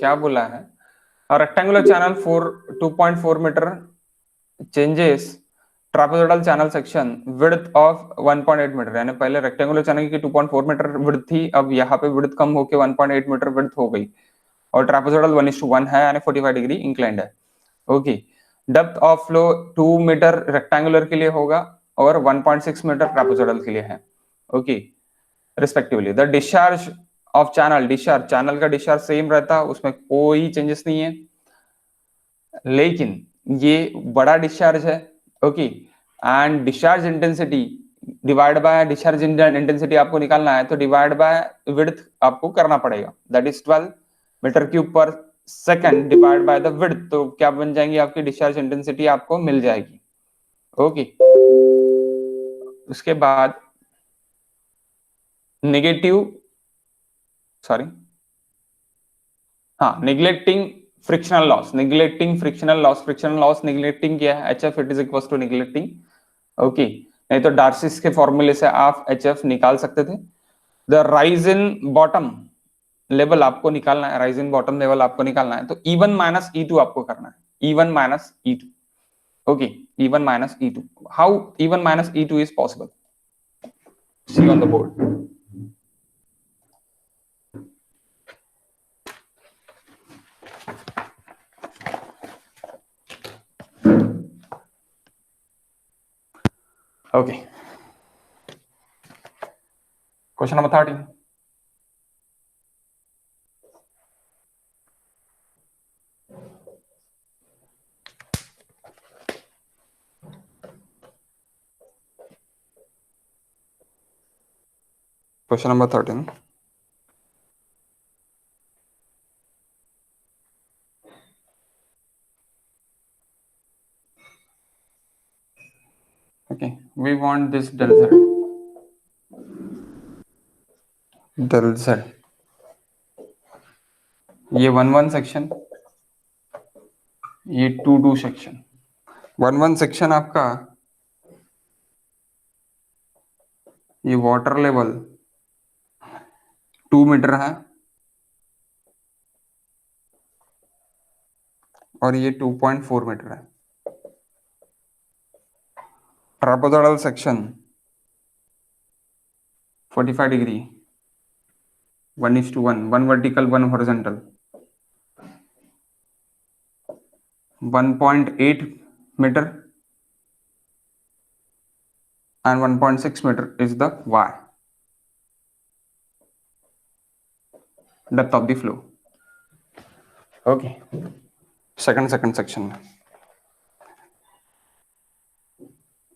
क्या बोला है, rectangular channel 2.4 metre changes trapezoidal channel section width of 1.8 metre, यानी पहले रेक्टेंगुलर चैनल की 2.4 मीटर विड्थ थी, अब यहाँ पे विड्थ कम होकर 1.8 मीटर विड्थ हो गई, और ट्रापेजोइडल 1:1 है, यानी 45 डिग्री इंक्लाइंड है। Okay, depth of flow 2 metre rectangular के लिए होगा और 1.6 मीटर ट्रापेजोइडल के लिए है। Okay, respectively the discharge of channel, discharge channel का डिस्चार्ज सेम रहता है, उसमें कोई चेंजेस नहीं है, लेकिन ये बड़ा डिस्चार्ज है। Okay, and discharge intensity divide by discharge intensity आपको निकालना है, तो डिवाइड बाय विड्थ आपको करना पड़ेगा, दैट इज 12 मीटर क्यूब पर second divide by the width, तो क्या बन जाएंगी आपकी डिस्चार्ज इंटेंसिटी आपको मिल जाएगी। ओके, उसके बाद neglecting frictional loss, frictional loss neglecting क्या है, HF it is equal to neglecting. Okay, नहीं तो डार्सिस के फॉर्मूले से आप HF निकाल सकते थे। The rise in bottom level आपको निकालना है, राइज इन बॉटम लेवल आपको निकालना है, तो E1 माइनस E2 आपको करना है, E1 minus E2। Okay, E1 minus E2, how E1 minus E2 is possible, see on the board. Okay. Question number 13. Question number 13. Okay, we want this del z. Del z. ये 1-1 section, ये 2-2 section. 1-1 section आपका ये water level 2 metre है और ये 2.4 metre है। Trapezoidal section 45 degree, 1:1, 1 vertical 1 horizontal, 1.8 metre and 1.6 meter is the y, depth of the flow. Okay, second section.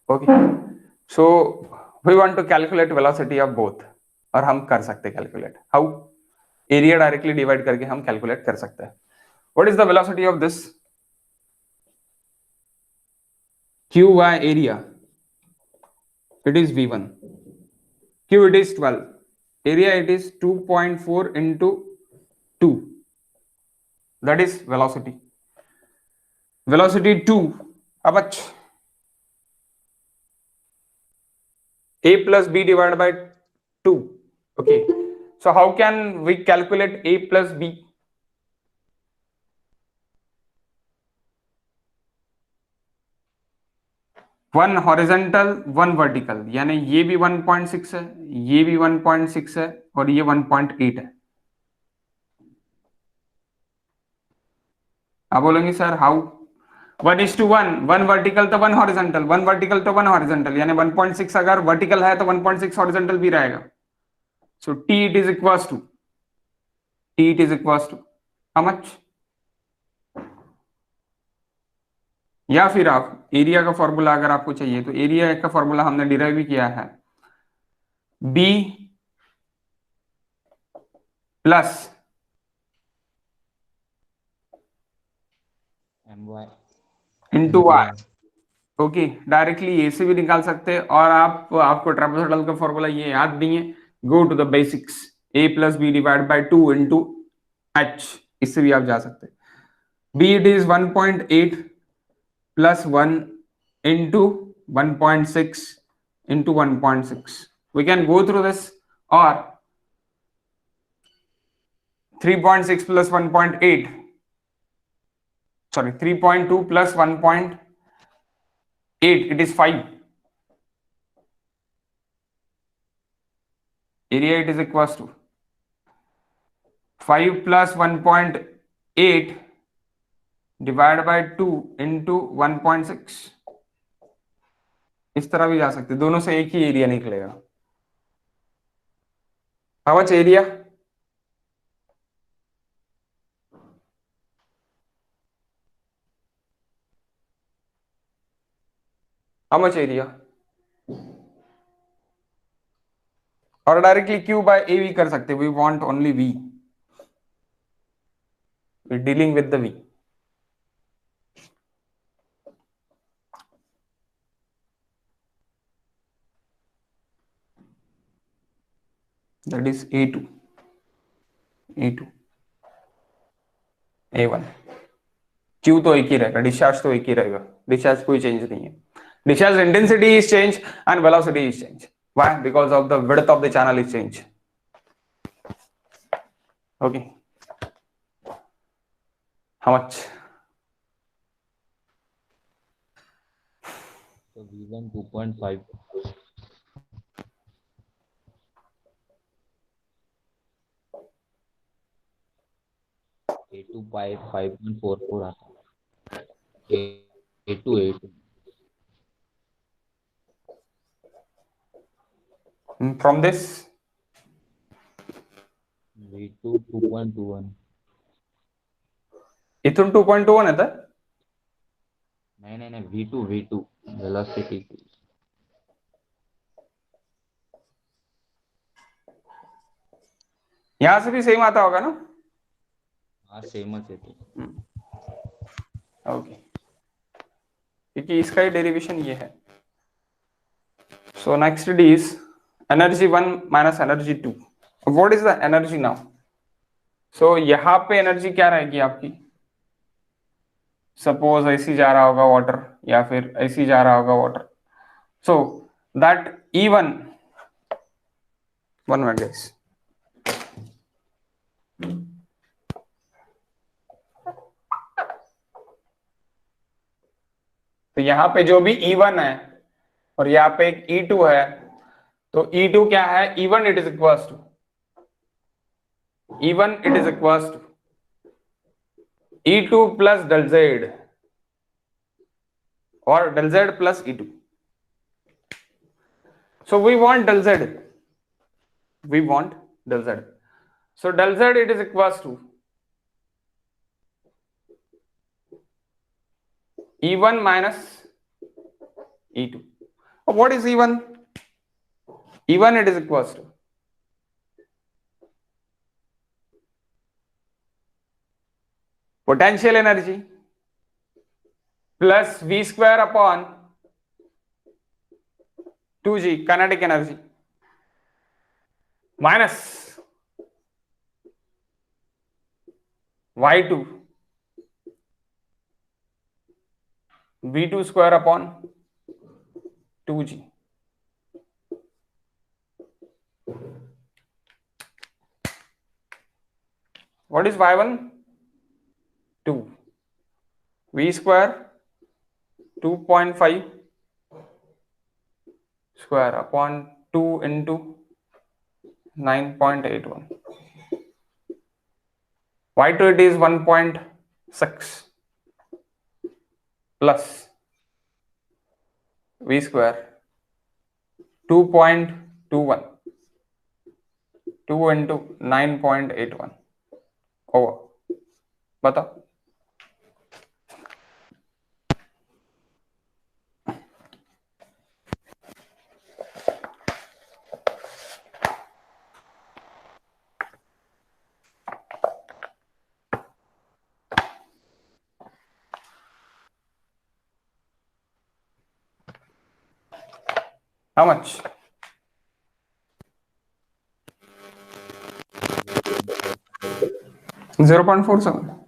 Okay, so we want to calculate velocity of both, और हम कर सकते calculate, how, area directly divide करके हम calculate कर सकते हैं। What is the velocity of this Q by area, it is V1, Q it is 12, area it is 2.4 into 2, that is velocity 2, abach A plus B divided by 2. Okay, so how can we calculate A plus B? One horizontal 1 vertical, यानी ये भी 1.6 है, ये भी 1.6 है और ये 1.8 है। आप बोलेंगे सर हाउ, 1:1, 1 वर्टिकल तो 1 हॉरिजॉन्टल, 1 वर्टिकल तो 1 हॉरिजॉन्टल, यानी 1.6 अगर वर्टिकल है तो 1.6 हॉरिजॉन्टल भी रहेगा। सो T it is equals to how much, या फिर आप एरिया का फॉर्मूला अगर आपको चाहिए तो एरिया का फॉर्मूला हमने डिराइव भी किया है, B plus into y. Okay, directly A से भी निकाल सकते हैं, और आपको ट्रापेजोइडल का फॉर्मूला ये याद नहीं है, go to the basics, A plus B divide by 2 into H, इससे भी आप जा सकते हैं। B it is 1.8 plus 1 into 1.6 into 1.6, we can go through this, और 3.6 plus 1.8, sorry, 3.2 plus 1.8, it is 5. Area, it is equals to 5 plus 1.8 divided by 2 into 1.6. इस तरह भी जा सकते, दोनों से एक ही एरिया निकलेगा. How much area? How much area? और डायरेक्टली Q by A भी कर सकते. We want only V. We're dealing with the V. That is A2, A2, A1. Q तो एक ही रहेगा, डिस्चार्ज तो एक ही रहेगा, डिस्चार्ज कोई चेंज नहीं है. Discharge intensity is changed and velocity is changed. Why? Because of the width of the channel is changed. Okay. How much? So V1 2.5. A2 by 5.44 आता है. A2. From this V2 2.21. इथून 2.21 येतं. नहीं V2 velocity. यहां से भी same आता होगा ना. हाँ सेम है तो. ओके, क्योंकि इसका ही डेरिवेशन ये है. So next it is energy 1 minus energy 2. What is the energy now? So यहां पे एनर्जी क्या रहेगी आपकी? सपोज ऐसी जा रहा होगा वाटर, या फिर ऐसी जा रहा होगा water. So that E1, 1 minute guys. तो यहाँ पे जो भी E1 है और यहाँ पे एक E2 है, तो E2 क्या है? E1 it is equals to E2 plus del Z और del Z plus E2. So we want del Z. So del Z it is equals to E1 minus E2. What is E1? E1 it is equals to potential energy plus V square upon 2G kinetic energy minus Y2 V2 square upon 2G. What is Y1? 2 V square 2.5 square upon 2 into 9.81. Y2 it is 1.6 plus V square 2.21 2 into 9.81 over. बताओ. How much? 0.47.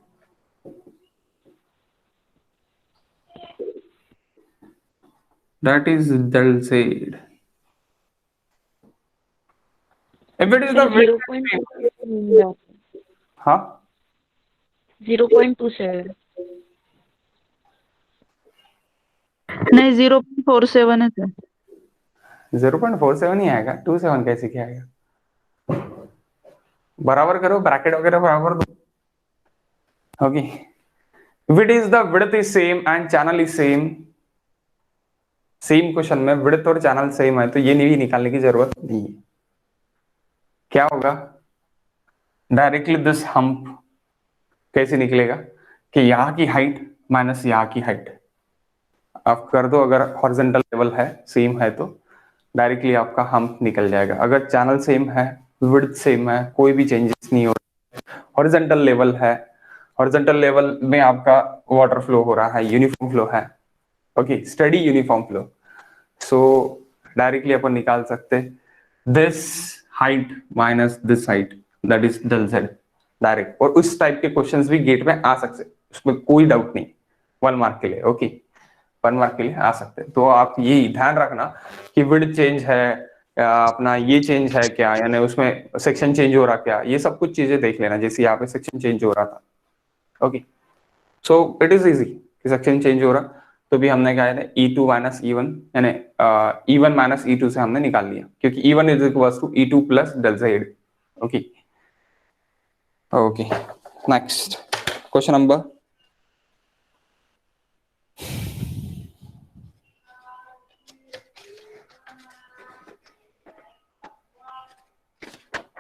That is del Z. If it is the width, हाँ 0.27 नहीं 0.47 है sir. 0.47 ही आएगा, 27 कैसे क्या आएगा? बराबर करो, ब्रैकेट वगैरह बराबर दो। Okay, width is the width is same and channel is same. Same question में विड्थ और चैनल सेम है तो ये नहीं निकालने की जरूरत नहीं है। क्या होगा? डायरेक्टली दिस हम्प कैसे निकलेगा कि यहाँ की हाइट माइनस यहाँ की हाइट आप कर दो। अगर हॉरिजॉन्टल लेवल है सेम है तो डायरेक्टली आपका हम्प निकल जाएगा। अगर चैनल सेम है, विड्थ सेम है, कोई भी चेंजेस नहीं हो, हॉरिजॉन्टल लेवल है, हॉरिजॉन्टल लेवल में आपका वाटर फ्लो हो रहा है, यूनिफॉर्म फ्लो है, okay, study uniform flow, so directly अपन निकाल सकते this height minus this height, that is del z direct. और उस टाइप के क्वेश्चंस भी गेट में आ सकते, उसमें कोई डाउट नहीं, 1 मार्क के लिए। ओके, 1 मार्क के लिए आ सकते हैं। तो आप ये ध्यान रखना कि विड्थ चेंज है या अपना ये चेंज है क्या, यानी उसमें सेक्शन चेंज हो रहा क्या, ये सब कुछ चीजें देख लेना। जैसे यहाँ पे सेक्शन चेंज हो रहा था, okay, so it is easy कि सेक्शन चेंज हो रहा तो भी हमने क्या है E2 माइनस E1 यानी E1 माइनस E2 से हमने निकाल लिया, क्योंकि E1 is equal to E2 plus del Z. Okay okay, next question number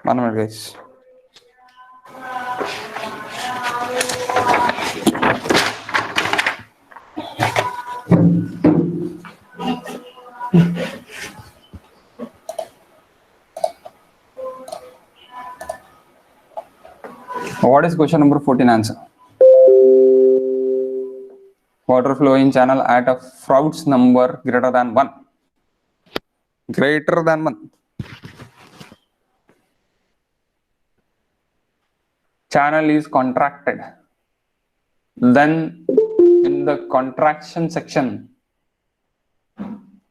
1 minute guys. What is question number 14 answer? Water flow in channel at a Froude's number greater than 1. Greater than 1. Channel is contracted. Then in the contraction section,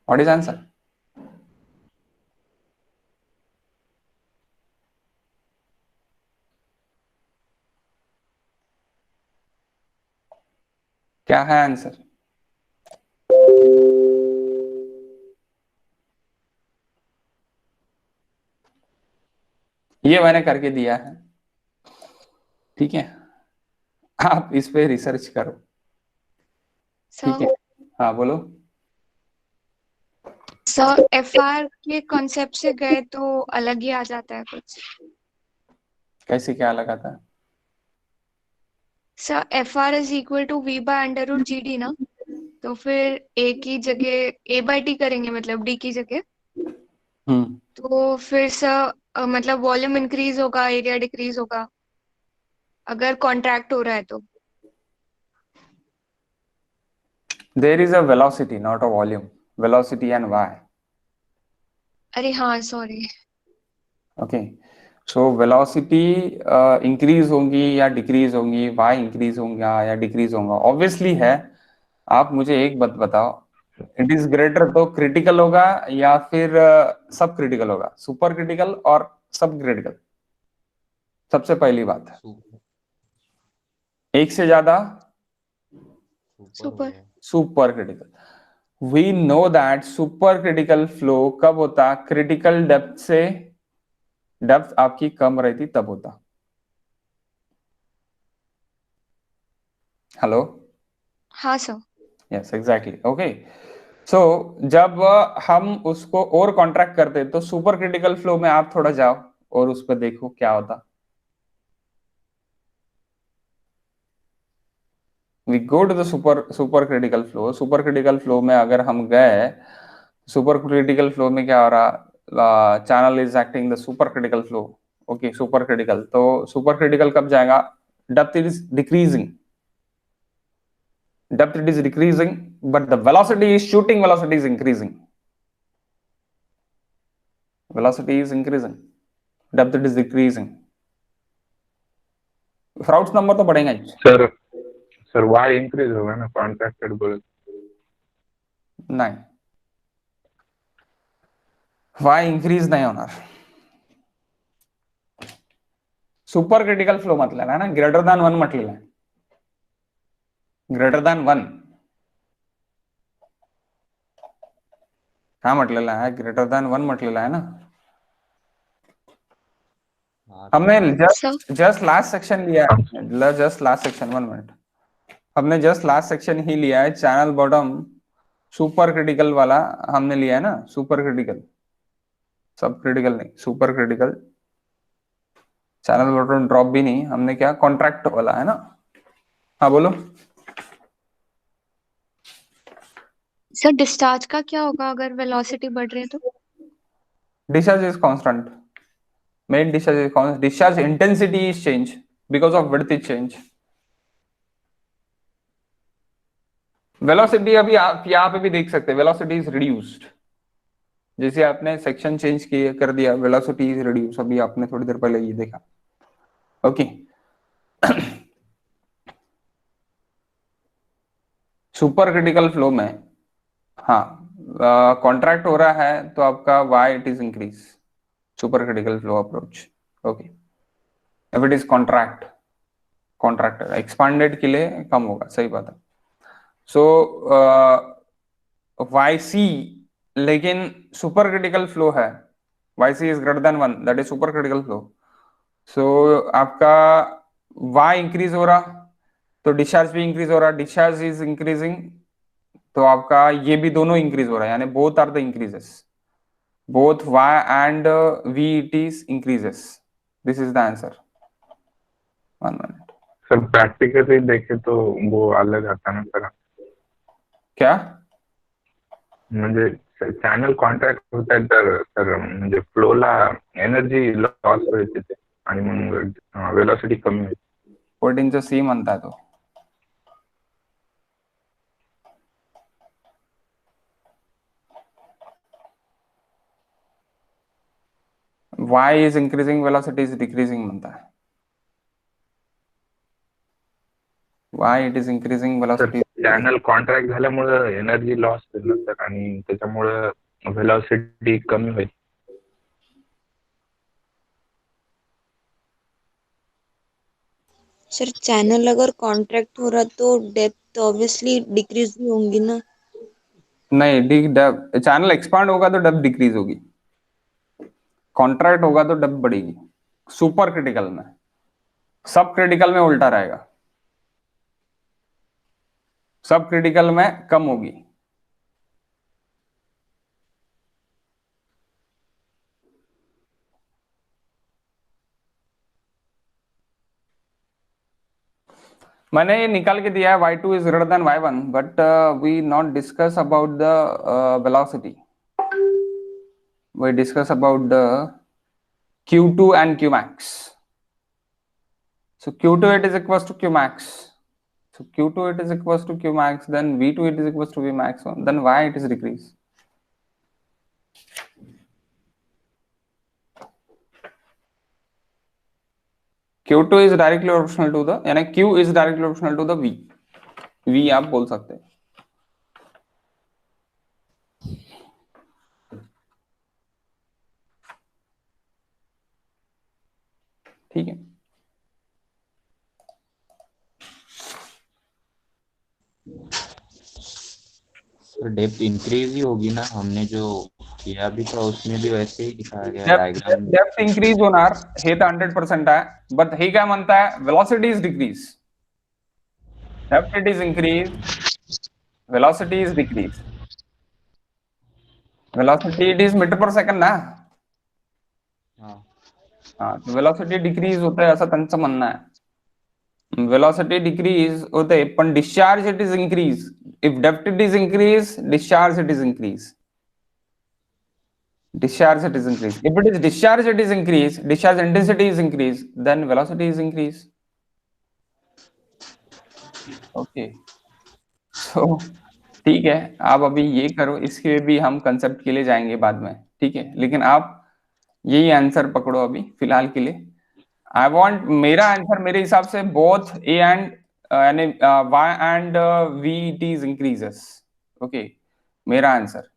what is answer? क्या है answer? ये मैंने करके दिया है, ठीक है, आप इस पे रिसर्च करो, ठीक है। हाँ बोलो। सर एफआर के कॉन्सेप्ट से गए तो अलग ही आ जाता है कुछ। कैसे क्या लगा था? Sir FR is equal to V by under root G D ना, तो फिर ए की जगह ए बाय टी करेंगे, मतलब डी की जगह। तो फिर सर मतलब वॉल्यूम इंक्रीज होगा, एरिया डिक्रीज होगा अगर कॉन्ट्रैक्ट हो रहा है तो। There is a velocity, not a volume. Velocity and y. अरे हाँ sorry. Okay, so velocity increase होंगी या डिक्रीज होंगी, y इंक्रीज होगा या डिक्रीज होगा, ऑब्वियसली है। आप मुझे एक बात बताओ, इट इज ग्रेटर तो क्रिटिकल होगा या फिर सब क्रिटिकल होगा? सुपर क्रिटिकल और सब क्रिटिकल, सबसे पहली बात है। एक से ज्यादा super. Super critical. We know that super critical flow कब होता? क्रिटिकल डेप्थ से डेप्थ आपकी कम रहती तब होता। हेलो? हाँ sir. Yes exactly, okay. So जब हम उसको और कॉन्ट्रैक्ट करते तो सुपर क्रिटिकल फ्लो में आप थोड़ा जाओ और उस पर देखो क्या होता। We go to the super critical flow. Super critical flow में अगर हम गए, सुपर क्रिटिकल फ्लो में क्या हो रहा? Channel is acting the super critical flow, okay, super critical. तो सुपर क्रिटिकल कब जाएगा? Depth is decreasing, depth it is decreasing, but the velocity is shooting velocity is increasing, velocity is increasing, depth it is decreasing, Froude's number तो बढ़ेगा ही। Sir sir y increase होगा ना contracted बोले? नहीं, Y increase नहीं होना। Super critical flow म्हटलेला आहे ना, ग्रेटर दॅन 1 म्हटलेलं आहे, ग्रेटर दॅन 1 हा म्हटलेला आहे, ग्रेटर दॅन 1 म्हटलेला आहे ना. हाँ हमने सर जस्ट लास्ट सेक्शन लिया है, जस्ट लास्ट सेक्शन 1 मिनट, हमने जस्ट लास्ट सेक्शन ही लिया है, चैनल बॉटम सुपर क्रिटिकल वाला हमने लिया है ना, सुपर क्रिटिकल, सब क्रिटिकल नहीं, super critical, channel bottom drop भी नहीं, हमने क्या कॉन्ट्रैक्ट वाला है ना. हाँ बोलो. सर डिस्चार्ज का क्या होगा अगर वेलोसिटी बढ़ रही है तो? Discharge is constant. Main discharge is constant. Discharge intensity is change because of width is change. Velocity अभी आप यहाँ पे भी देख सकते हैं, velocity is reduced. जैसे आपने सेक्शन चेंज किए कर दिया, velocity is reduced. अभी आपने थोड़ी देर पहले ये देखा. ओके. सुपर क्रिटिकल फ्लो में हाँ कॉन्ट्रैक्ट हो रहा है तो आपका y it is increase. Super critical flow approach. Okay. If it is contracted, expanded के लिए कम होगा, सही बात है. So YC लेकिन सुपर क्रिटिकल फ्लो है, YC is greater than 1, that is super critical flow. So आपका Y इंक्रीज हो रहा तो डिस्चार्ज भी इंक्रीज हो रहा, डिस्चार्ज इज इंक्रीजिंग तो आपका ये भी दोनों इंक्रीज हो रहा है, यानी both are the increases, both Y and VETs increases. This is the answer. 1 minute. Sir practically देखे तो वो अलग आता ना सर, क्या म्हणजे चॅनल कॉन्ट्रॅक्ट होत आहे तर सर म्हणजे फ्लोला एनर्जी लॉस होईल तिथे आणि मग वेलॉसिटी कमी होईल. कोडिंगचा सी म्हणता तो. Y is increasing, velocity is decreasing म्हणता है. Y it is increasing, sir velocity. Channel contract झाल्यामुळे एनर्जी लॉस होईल ना सर, आणि त्याच्यामुळे वेलॉसिटी कमी होईल. सर चैनल अगर कॉन्ट्रैक्ट हो रहा तो डेप्थ ऑब्वियसली डिक्रीज भी होंगी ना. नहीं, चैनल एक्सपांड होगा तो डेप्थ डिक्रीज होगी, कॉन्ट्रैक्ट होगा तो डेप्थ बढ़ेगी. सुपर क्रिटिकल में, सब क्रिटिकल में उल्टा रहेगा, सब क्रिटिकल में कम होगी. मैंने ये निकाल के दिया है, y2 is greater than y1, but we not discuss about the velocity. We discuss about the q2 and qmax. So q2 it is equals to qmax. So q2 it is equals to qmax, then v2 it is equals to vmax, then y it is decrease. Q2 is directly proportional to the, यानी Q is directly proportional to the V. V आप बोल सकते हैं. ठीक है. Sir depth increase ही होगी ना, हमने जो किया भी था उसमें भी वैसे ही दिखाया गया डायग्राम. डेप्थ इंक्रीज होणार हे तर 100% आहे, बट हे काय म्हणताय, velocity is decrease. Depth it is increase, velocity is decrease. Velocity it is metre per second ना. हाँ तो वेलोसिटी डिक्रीज होते आहे असं त्यांचं म्हणणं आहे. वेलोसिटी डिक्रीज होते पण discharge it is increase. If depth it is increase, discharge it is increase. Discharge it is increase. If it is discharge it is increase, discharge intensity is increase, then velocity is increase. Okay. So ठीक है, आप अभी ये करो, इसके भी हम concept के लिए जाएंगे बाद में, ठीक है, लेकिन आप यही आंसर पकड़ो अभी फिलहाल के लिए. आई वांट, मेरा आंसर मेरे हिसाब से बोथ ए एंड यानी y and v it is increases. Okay, मेरा आंसर,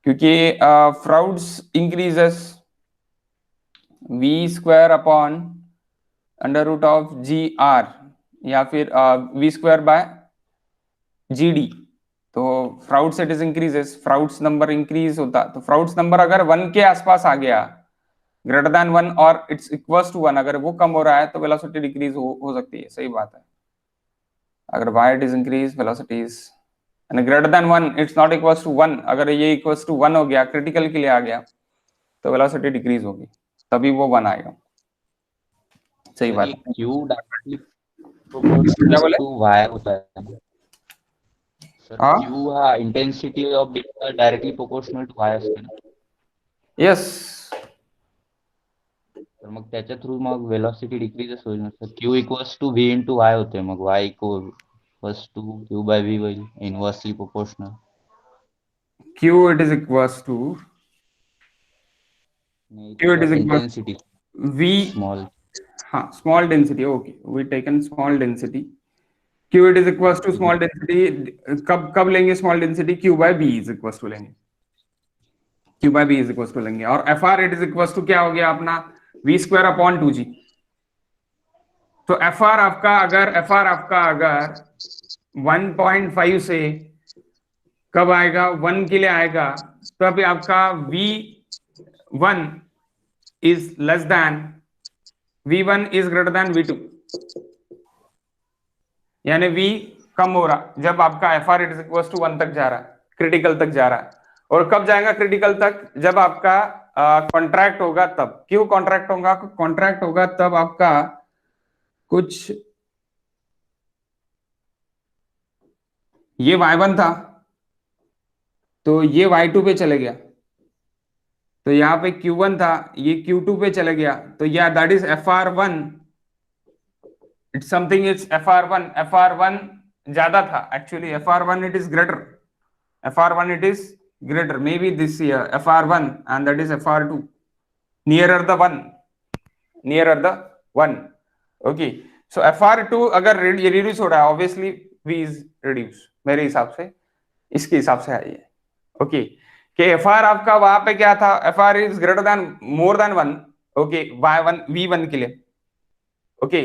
क्योंकि Froude's increases v square upon under root of g r या फिर v square by g d. तो Froude's it is increases, Froude's number increase होता, तो फ्राउड्स number अगर 1 के आसपास आ गया, ग्रेटर देन 1 और इट्स इक्वल्स टू 1, अगर वो कम हो रहा है तो वेलोसिटी डिक्रीज हो सकती है, सही बात है। अगर y it is increase, velocity is and greater than 1 it's not equals to 1, अगर ये equals to 1 हो गया, क्रिटिकल के लिए आ गया, तो वेलोसिटी डिक्रीज होगी, तभी वो 1 आएगा, सही सर बात ये है। क्यू डायरेक्टली क्या प्रोपोर्शनल बोले? टू वाई होता है सर, हाँ क्यू हा intensity of beta directly proportional to Y असते ना, यस, तर मग त्याच्या थ्रू मग वेलॉसिटी डिक्रीजच होईल ना sir. Q equals to v into y होते, मग y equals to q by v होईल, inversely proportional. q it is equals to नहीं q तो it is sir equals intensity v, small. हाँ small density, okay we taken small density, q it is equals to small density, कब कब लेंगे small density, q by b is equals to लेंगे, q by b is equals to लेंगे, और fr it is equals to क्या हो गया अपना, v square upon 2g। तो fr आपका अगर 1.5 से कब आएगा, 1 के लिए आएगा, तब आपका v1 is less than, v1 is greater than v2, यानी v कम हो रहा जब आपका fr it is equal to 1 तक जा रहा है, क्रिटिकल तक जा रहा है। और कब जाएगा क्रिटिकल तक, जब आपका कॉन्ट्रैक्ट होगा तब। क्यों कॉन्ट्रैक्ट होगा, कॉन्ट्रैक्ट होगा तब आपका कुछ, ये y1 था तो ये y2 पे चले गया, तो यहाँ पे q1 था ये q2 पे चले गया, तो या that is fr1, it's something, it's fr1 ज्यादा था actually, fr1 it is greater, fr1 it is greater, maybe this here fr1 and that is fr2 nearer the 1, okay, so fr2 अगर reduce हो रहा है, obviously v is reduce, मेरे हिसाब से इसके हिसाब से है ये, ओके कि fr आपका वहां पे क्या था, fr is greater than more than 1, okay y1 v1 के लिए, ओके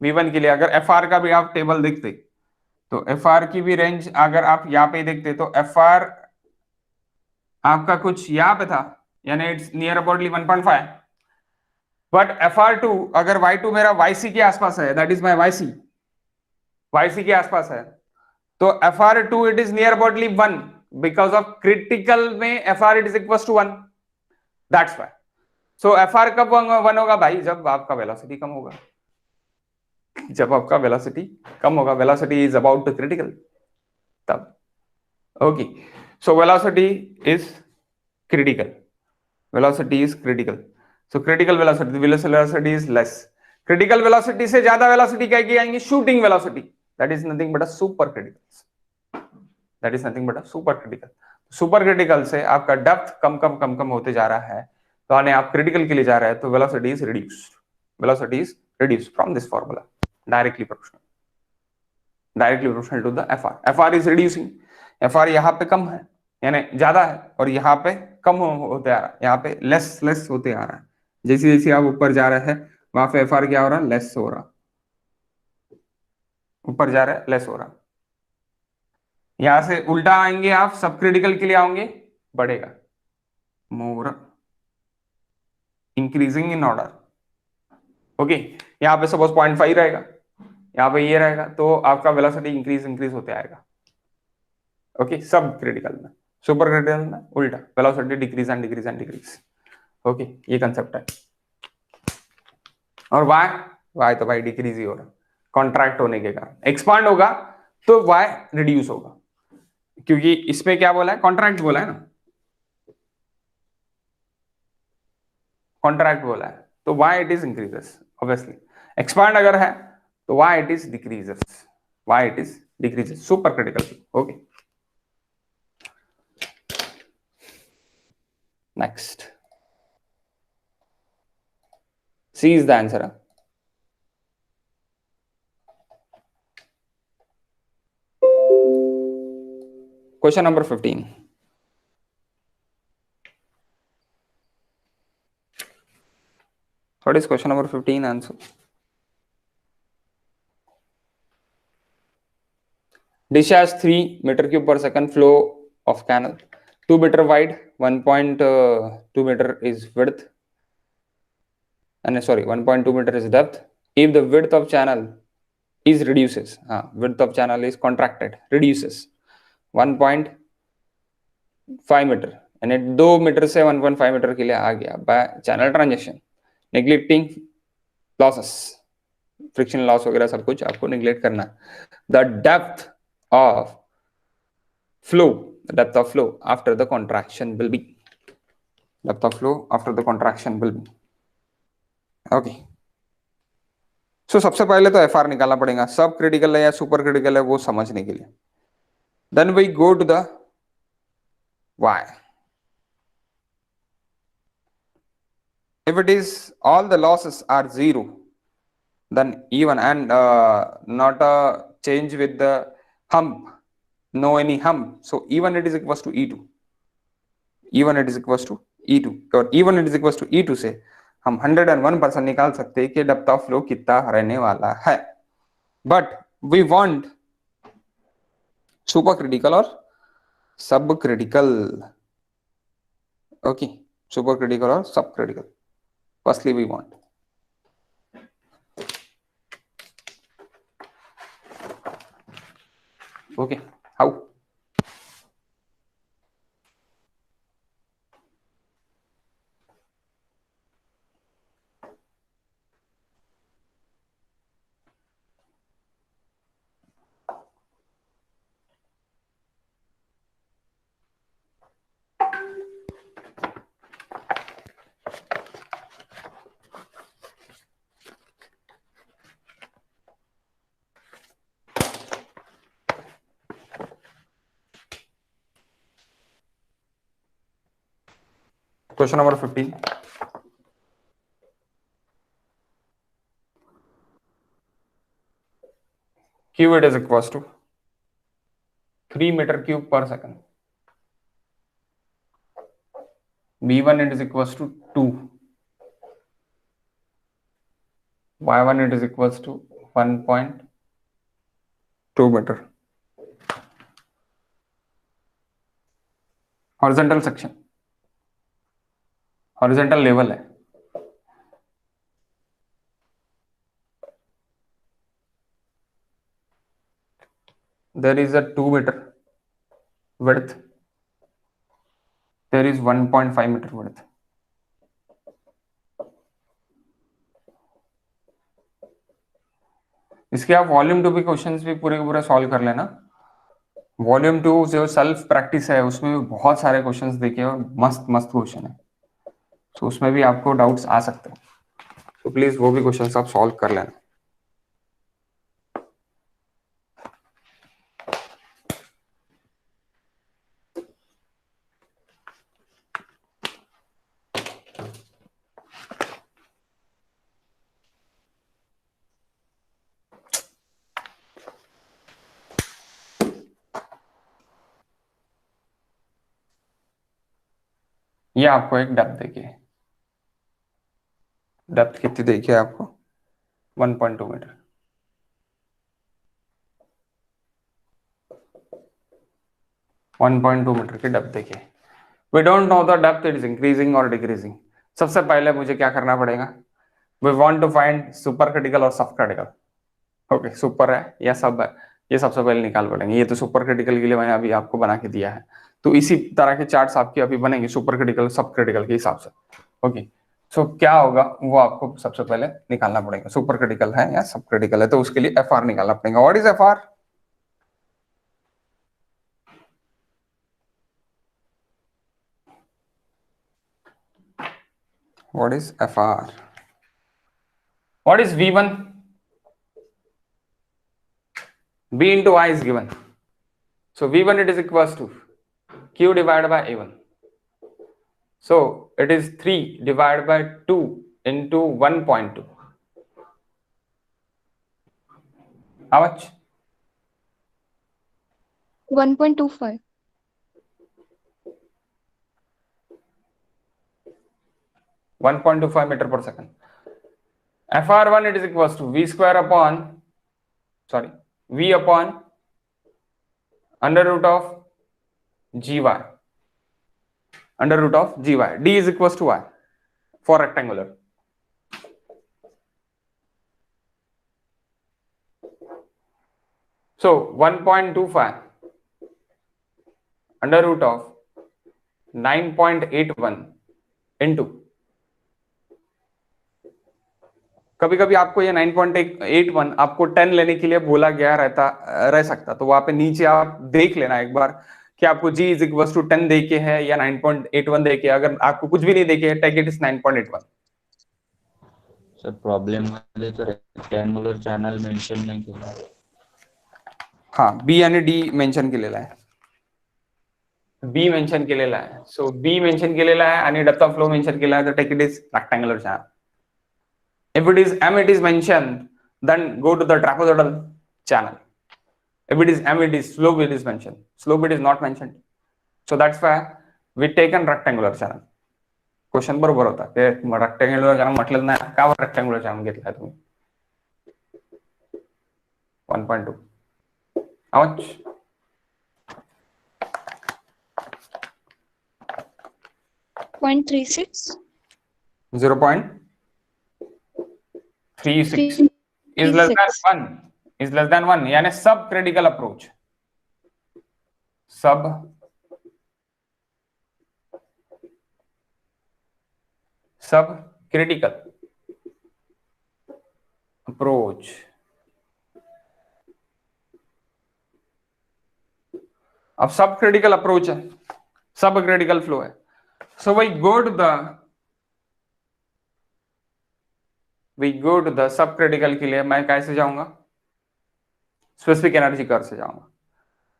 v1 के लिए अगर fr का भी आप टेबल देखते तो fr की भी रेंज अगर आप यहाँ पे देखते तो fr आपका कुछ यहाँ पे था, यानी इट्स नियर अबाउटली 1.5, बट fr2 अगर y2 मेरा yc के आसपास है, दैट इज माय yc के आसपास है, तो fr2 it is near aboutly 1 because of critical में fr it is equal to 1, that's why. So fr कब 1 होगा भाई, जब आपका वेलोसिटी कम होगा, जब आपका वेलोसिटी कम होगा, velocity is about to critical, तब, okay so velocity is critical, velocity is critical, so critical velocity is less, critical velocity से ज्यादा velocity क्या की आएंगी, shooting velocity, that is nothing but a supercritical, that is nothing but a supercritical, supercritical से आपका depth कम होते जा रहा है, तो आने आप critical के लिए जा रहे हैं, तो velocity is reduced from this formula, directly proportional to the fr is reducing, fr यहाँ पे कम है यानी ज्यादा है, और यहाँ पे कम होते आ रहा है, यहाँ पे लेस होते आ रहा है, जैसे जैसे आप ऊपर जा रहे हैं वहां पे fr क्या हो रहा है, लेस हो रहा, ऊपर जा रहा है लेस हो रहा, यहां से उल्टा आएंगे आप, सब क्रिटिकल के लिए आओगे, बढ़ेगा, मोर इंक्रीजिंग इन ऑर्डर, ओके यहाँ पे सपोज 0.5 रहेगा, यहाँ पे ये रहेगा, तो आपका वेलोसिटी इंक्रीज होते आएगा, ओके सब क्रिटिकल में, सुपर क्रिटिकल में उल्टा, velocity decrease and decrease, okay ये कंसेप्ट है। और वाई तो भाई डिक्रीज ही हो रहा, कॉन्ट्रैक्ट होने के कारण, एक्सपांड होगा तो वाई रिड्यूस होगा, क्योंकि इसमें क्या बोला है, कॉन्ट्रैक्ट बोला है ना, कॉन्ट्रैक्ट बोला है, तो why it is increases, obviously expand अगर है तो why it is decreases, super critical, okay next, C is the answer. Question number 15. What is question number 15 answer? Dish has 3 meter cube per second flow of canal, 2 meter wide, 1.2 meter is width, and sorry, 1.2 meter is depth. If the width of channel is reduces, width of channel is contracted, reduces 1.5 metre यानी 2 metre से 1.5 metre के लिए आ गया by channel transaction, neglecting losses, friction loss वगैरह सब कुछ आपको नेग्लेक्ट करना है. The depth of flow, depth of flow after the contraction will be, depth of flow after the contraction will be. Okay. So सबसे पहले तो FR निकालना पड़ेगा, सब क्रिटिकल है या सुपर क्रिटिकल है वो समझने के लिए. Then we go to the Y. If it is all the losses are zero, then even and not a change with the hump, no any hump, so even it is equals to E2, even it is equals to E2 और even it is equals to E2 से हम 101% निकाल सकते हैं कि depth of flow कितना रहने वाला है. But we want super critical और sub critical. Okay, super critical और sub critical. Firstly, we want okay. How? Question number 15. Q it is equals to 3 meter cube per second. V1 it is equals to 2. Y1 it is equals to 1.2 meter. Horizontal section, horizontal level है. There is a 2 meter width, there is 1.5 meter width. इसके आप volume 2 भी questions भी पूरे के पूरे solve कर लेना. वॉल्यूम 2 जो सेल्फ प्रैक्टिस है उसमें भी बहुत सारे क्वेश्चंस देखे और मस्त मस्त क्वेश्चन है, तो उसमें भी आपको डाउट्स आ सकते हैं, तो प्लीज वो भी क्वेश्चंस आप सॉल्व कर लेना. ये आपको एक डेप्थ देखिए, डेप्थ कितनी देखिए आपको 1.2 मीटर. मीटर की डेप्थ देखिए. We don't know the depth, it is increasing और डिक्रीजिंग. सबसे पहले मुझे क्या करना पड़ेगा, we want to find super critical और सब क्रिटिकल. ओके, सुपर है या सब है, ये सबसे पहले निकाल पड़ेंगे. ये तो सुपर क्रिटिकल के लिए मैंने अभी आपको बना के दिया है, तो इसी तरह के चार्ट्स आपके अभी बनेंगे सुपर क्रिटिकल सब क्रिटिकल के हिसाब से. ओके, सो क्या होगा वो आपको सबसे पहले निकालना पड़ेगा, सुपर क्रिटिकल है या सब क्रिटिकल है, तो उसके लिए एफ आर निकालना पड़ेगा. What is F R? What is FR? What is V1? B into I is given. So V1 it is equals to Q divided by A1. So it is 3 divided by 2 into 1.2. How much? 1.25. 1.25 meter per second. FR1 it is equals to V square upon, sorry, V upon under root of G Y, under root of G Y, D is equal to Y for rectangular. So 1.25 under root of 9.81 into, कभी कभी आपको ये 9.81 आपको 10 लेने के लिए बोला गया रह सकता, तो वहां पे नीचे आप देख लेना एक बार कि आपको g इज इक्वल टू 10 देके है या 9.81 देके. अगर आपको कुछ भी नहीं देके है, take it is 9.81. Sir problem मध्ये तर रेक्टँग्युलर चॅनल मेन्शन नाही केलं. हा, बी आणि डी मेन्शन केलेला आहे. बी मेन्शन केलेला आहे. सो बी मेन्शन केलेला आहे आणि डेप्थ ऑफ फ्लो मेन्शन केला आहे, तर take it is rectangular channel. If it is M, it is mentioned, then go to the trapezoidal channel. If it is M, it is slope, it is mentioned. Slope, it is not mentioned. So that's why we taken rectangular channel. Question बरोबर होता ते rectangular channel म्हटलं नाही का rectangular channel घेतलाय तुम्ही. 1.2. How much? 0.36. 0.36 is less than 1. Is less than 1. यानी सब critical approach. सब critical approach. अब सब क्रिटिकल अप्रोच है, सब क्रिटिकल फ्लो है. So we go to the sub critical के लिए मैं कैसे जाऊंगा? स्पेसिफिक एनर्जी कर्व से जाऊंगा.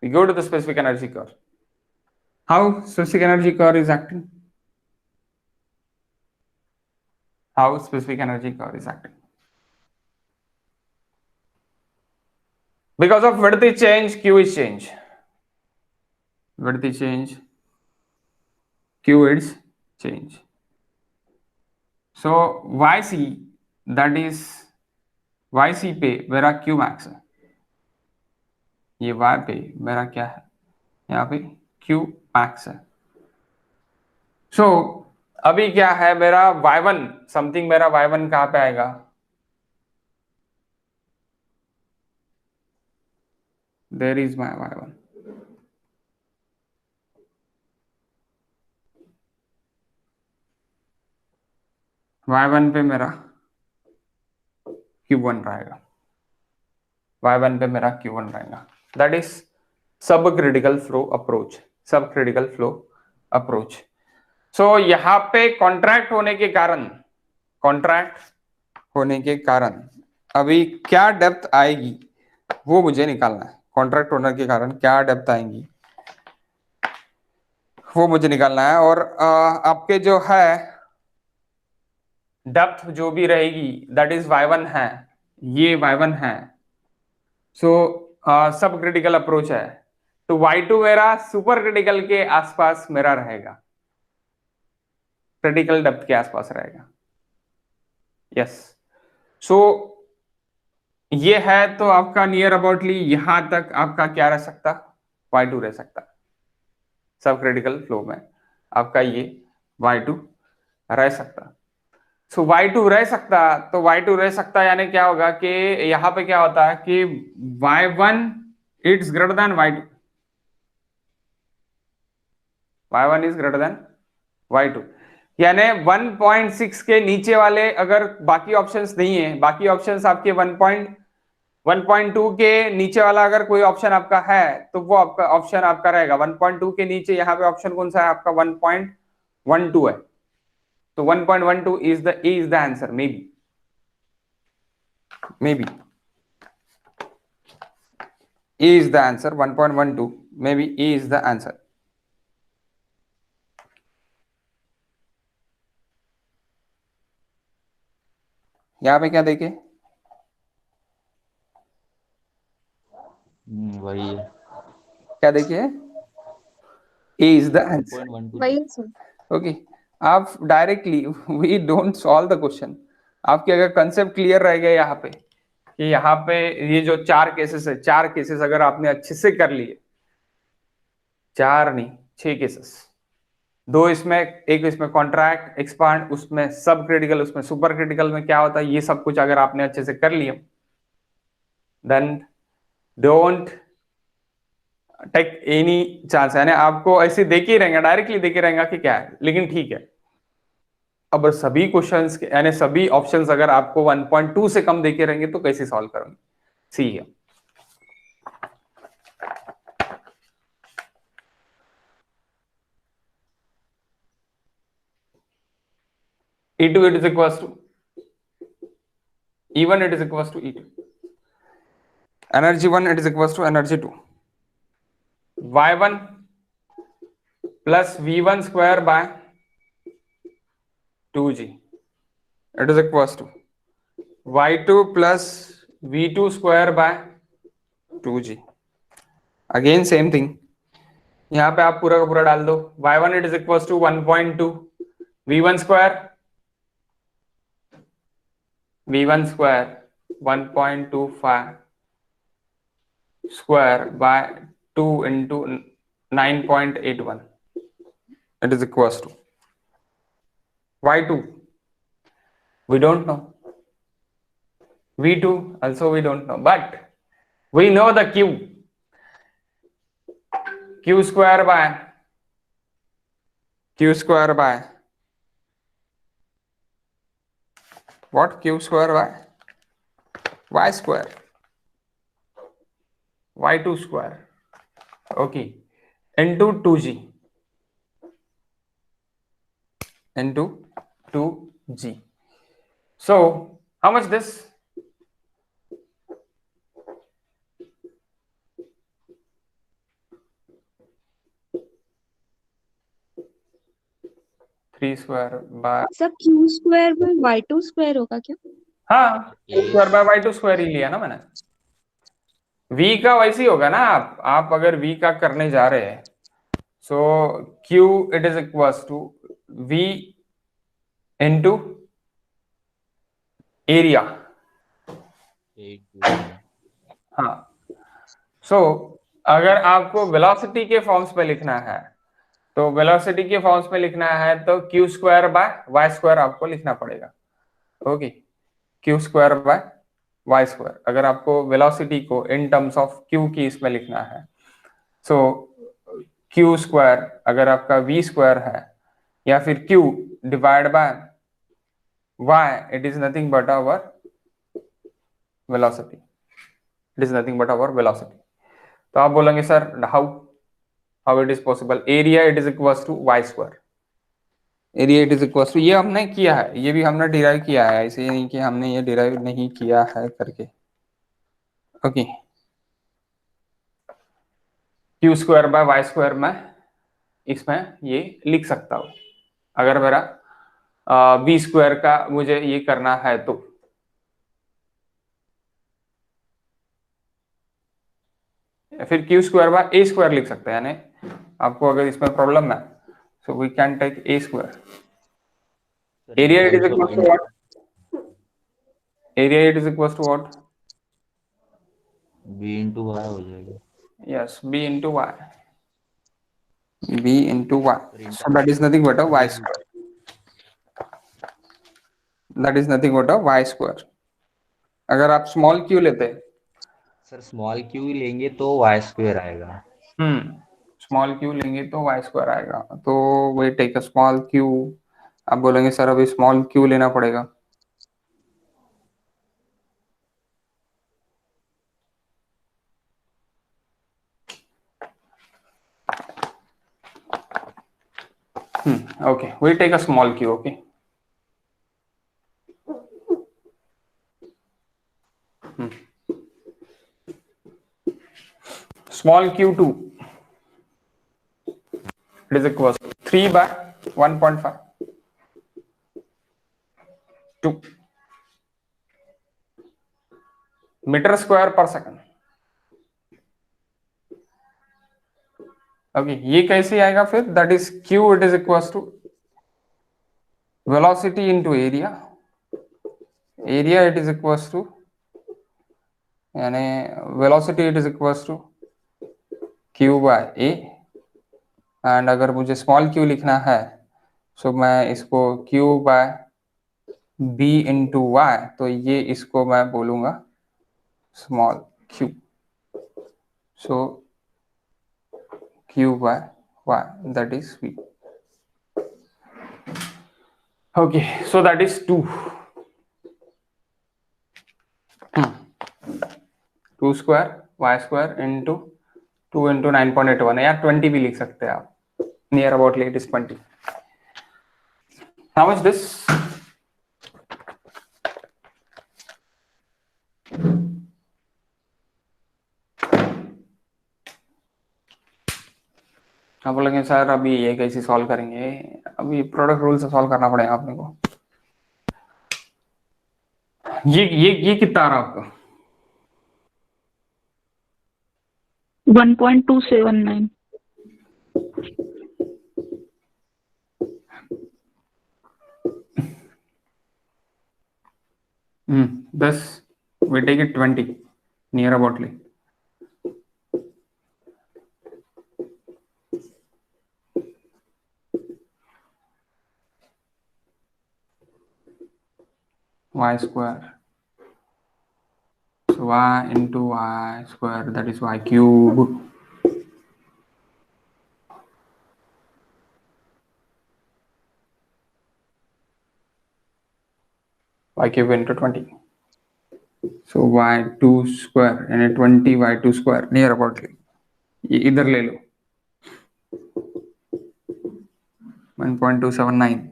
We go to the specific energy curve. How specific energy curve is acting? How specific energy curve is acting? Because of width is change, Q is change. Width is change, Q is change. So YC, that is YC पे मेरा Q max है, ये Y पे मेरा क्या है, यहाँ पे Q max है. So अभी क्या है मेरा Y1 समथिंग, मेरा Y1 कहाँ पे आएगा? There is my Y1. Y1 पे मेरा Q1 रहेगा. Y1 पे मेरा Q1 रहेगा. That is सब critical flow approach. Sub critical flow approach. सो यहाँ पे कॉन्ट्रैक्ट होने के कारण अभी क्या डेप्थ आएगी वो मुझे निकालना है. कॉन्ट्रैक्ट होने के कारण क्या डेप्थ आएंगी वो मुझे निकालना है. और आपके जो है डेप्थ जो भी रहेगी दैट इज Y1 है, ये Y1 है. सो सब क्रिटिकल अप्रोच है, तो Y2 मेरा सुपर क्रिटिकल के आसपास मेरा रहेगा, क्रिटिकल डेप्थ के आसपास रहेगा. यस. सो ये है, तो आपका नियर अबाउटली यहां तक आपका क्या रह सकता? Y2 रह सकता. सब क्रिटिकल फ्लो में आपका ये Y2 रह सकता. सो Y2 रह सकता, तो Y2 रह सकता यानी क्या होगा कि यहाँ पे क्या होता है कि Y1 it's greater than Y2. Y1 is greater then Y2 यानी 1.6 के नीचे वाले, अगर बाकी ऑप्शंस नहीं है, बाकी ऑप्शंस आपके 1.2 के नीचे वाला अगर कोई ऑप्शन आपका है तो वो आपका ऑप्शन आपका रहेगा 1.2 के नीचे. यहाँ पे ऑप्शन कौन सा है आपका? 1.12 है. तो 1.12 is the answer. maybe A is the answer. 1.12 maybe A is the answer. यहाँ पे क्या देखे? वही है. क्या देखिए? A is the answer. 1.12. वही सर. ओके. आप directly we don't solve the question. आपके अगर कंसेप्ट क्लियर रह गया यहाँ पे, कि यहाँ पे ये जो 4 केसेस है, 4 केसेस अगर आपने अच्छे से कर लिए 4 नहीं, 6 केसेस, 2 इसमें, एक इसमें कॉन्ट्रैक्ट एक्सपांड, उसमें सब क्रिटिकल, उसमें सुपर क्रिटिकल में क्या होता है, ये सब कुछ अगर आपने अच्छे से कर लिया, then don't take any chance, यानी आपको ऐसे देख ही रहेंगे, डायरेक्टली देख ही रहेंगे कि क्या है, लेकिन ठीक है। अब सभी क्वेश्चंस यानी सभी ऑप्शंस अगर आपको 1.2 से कम देखे रहेंगे तो कैसे सॉल्व करोगे, सी है। E2 it is equals to E1 it is equals to E2, energy 1 it is equals to energy 2, Y1 plus V1 square by 2G it is equals to Y2 plus V2 square by 2G, again same thing, यहां पे आप पूरा का पूरा डाल दो, Y1 it is equals to 1.2 V1 square 1.25 square by 2 into 9.81 it is equals to Y2 we don't know, V2 also we don't know, but we know the Q square by what, Q square by Y square, Y2 square, okay, into 2G into 2G. So how much this? Three square by, सब q square में y two square होगा क्या? हाँ square by y two square ही लिया ना मैंने, v का वैसे ही होगा ना, आप अगर v का करने जा रहे हैं, so q it is equals to v into area, हाँ। सो अगर आपको वेलोसिटी के फॉर्म्स पे लिखना है, तो वेलोसिटी के फॉर्म्स में लिखना है तो q square by Y square आपको लिखना पड़ेगा, okay, q square by Y square, अगर आपको वेलोसिटी को इन टर्म्स ऑफ q की इसमें लिखना है। सो q स्क्वायर अगर आपका v स्क्वायर है, या फिर q divide by y, it is nothing but our velocity, it is nothing but our velocity. तो आप बोलेंगे sir how it is possible, area it is equals to Y square, area it is equals to, ये हमने किया है, ये भी हमने डिराइव किया है, ऐसे नहीं कि हमने ये डिराइव नहीं किया है करके, okay. Q square by Y square में इसमें ये लिख सकता हूं, अगर मेरा बी स्क्वायर का मुझे ये करना है तो, फिर Q square by A square लिख सकते हैं, यानी आपको अगर इसमें प्रॉब्लम है, so we can take A square, area it is equal to what, area it is equal to what, b into y हो जाएगा, yes, b into y, b into y, so that is nothing but a y square, that is nothing but a y square। अगर आप small q लेते हैं, sir small q ही लेंगे तो y square आएगा, small q लेंगे तो y square आएगा, तो वे टेक अ स्मॉल q, आप बोलेंगे सर अभी स्मॉल q लेना पड़ेगा, okay, we take a small q, okay, small q2 it is equals to 3 by 1.5 2 metre square per second, okay, ये कैसे आएगा फिर, that is q it is equals to velocity into area, area it is equals to, यानी velocity it is equals to q by a and अगर मुझे small q लिखना है सो मैं इसको q by b into y, तो ये इसको मैं बोलूंगा small q, so q by y that is b. Okay, so that is 2. 2 square y square into 2 into 9.81 यार 20 भी लिख सकते हैं आप. Near about it is 20. How much this? आप बोलेंगे सर अभी ये कैसे सॉल्व करेंगे, अभी प्रोडक्ट रूल से सॉल्व करना पड़ेगा आपने को. ये कितना आ रहा आपका? 1.279. Thus we take it 20 near aboutly. Y square, so y into y square, that is y cube. Y cube into 20. So y2 square यानी 20 y2 square near about ये इधर ले लो 1.279.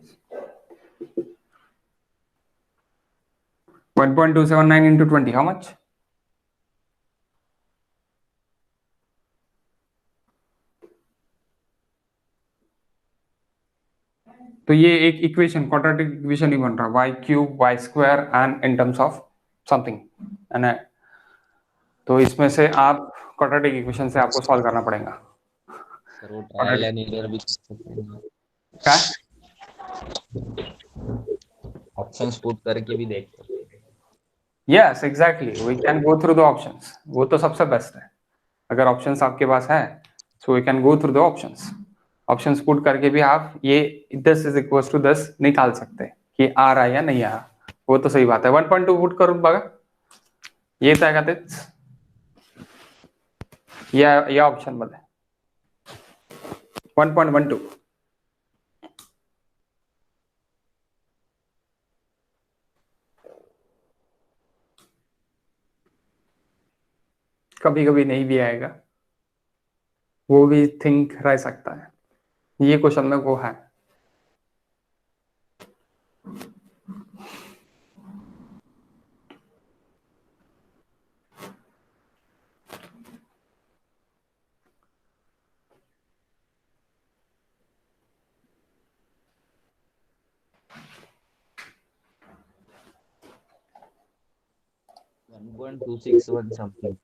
1.279 into 20, how much? तो ये एक इक्वेशन, क्वाड्रेटिक इक्वेशन ही बन रहा है, y cube y square and in terms of something, है ना. तो इसमें से आप क्वाड्रेटिक इक्वेशन से आपको सॉल्व करना पड़ेगा. सर वो ट्रायल एंड एरर भी कर सकते हैं, क्या? ऑप्शंस पुट करके भी देख सकते हैं. Yes exactly, we can go through the options. वो तो सबसे बेस्ट है. अगर ऑप्शंस आपके पास है so we can go through the options. Options put करके भी आप ये 10 इज इक्वल टू 10 निकाल सकते हैं कि आ रहा है या नहीं आ रहा. वो तो सही बात है. 1.2 पुट करून बघा, येत आहे का तेच या ऑप्शन मध्ये 1.12. कभी कभी नहीं भी आएगा, वो भी थिंक रह सकता है. ये क्वेश्चन में वो है. something.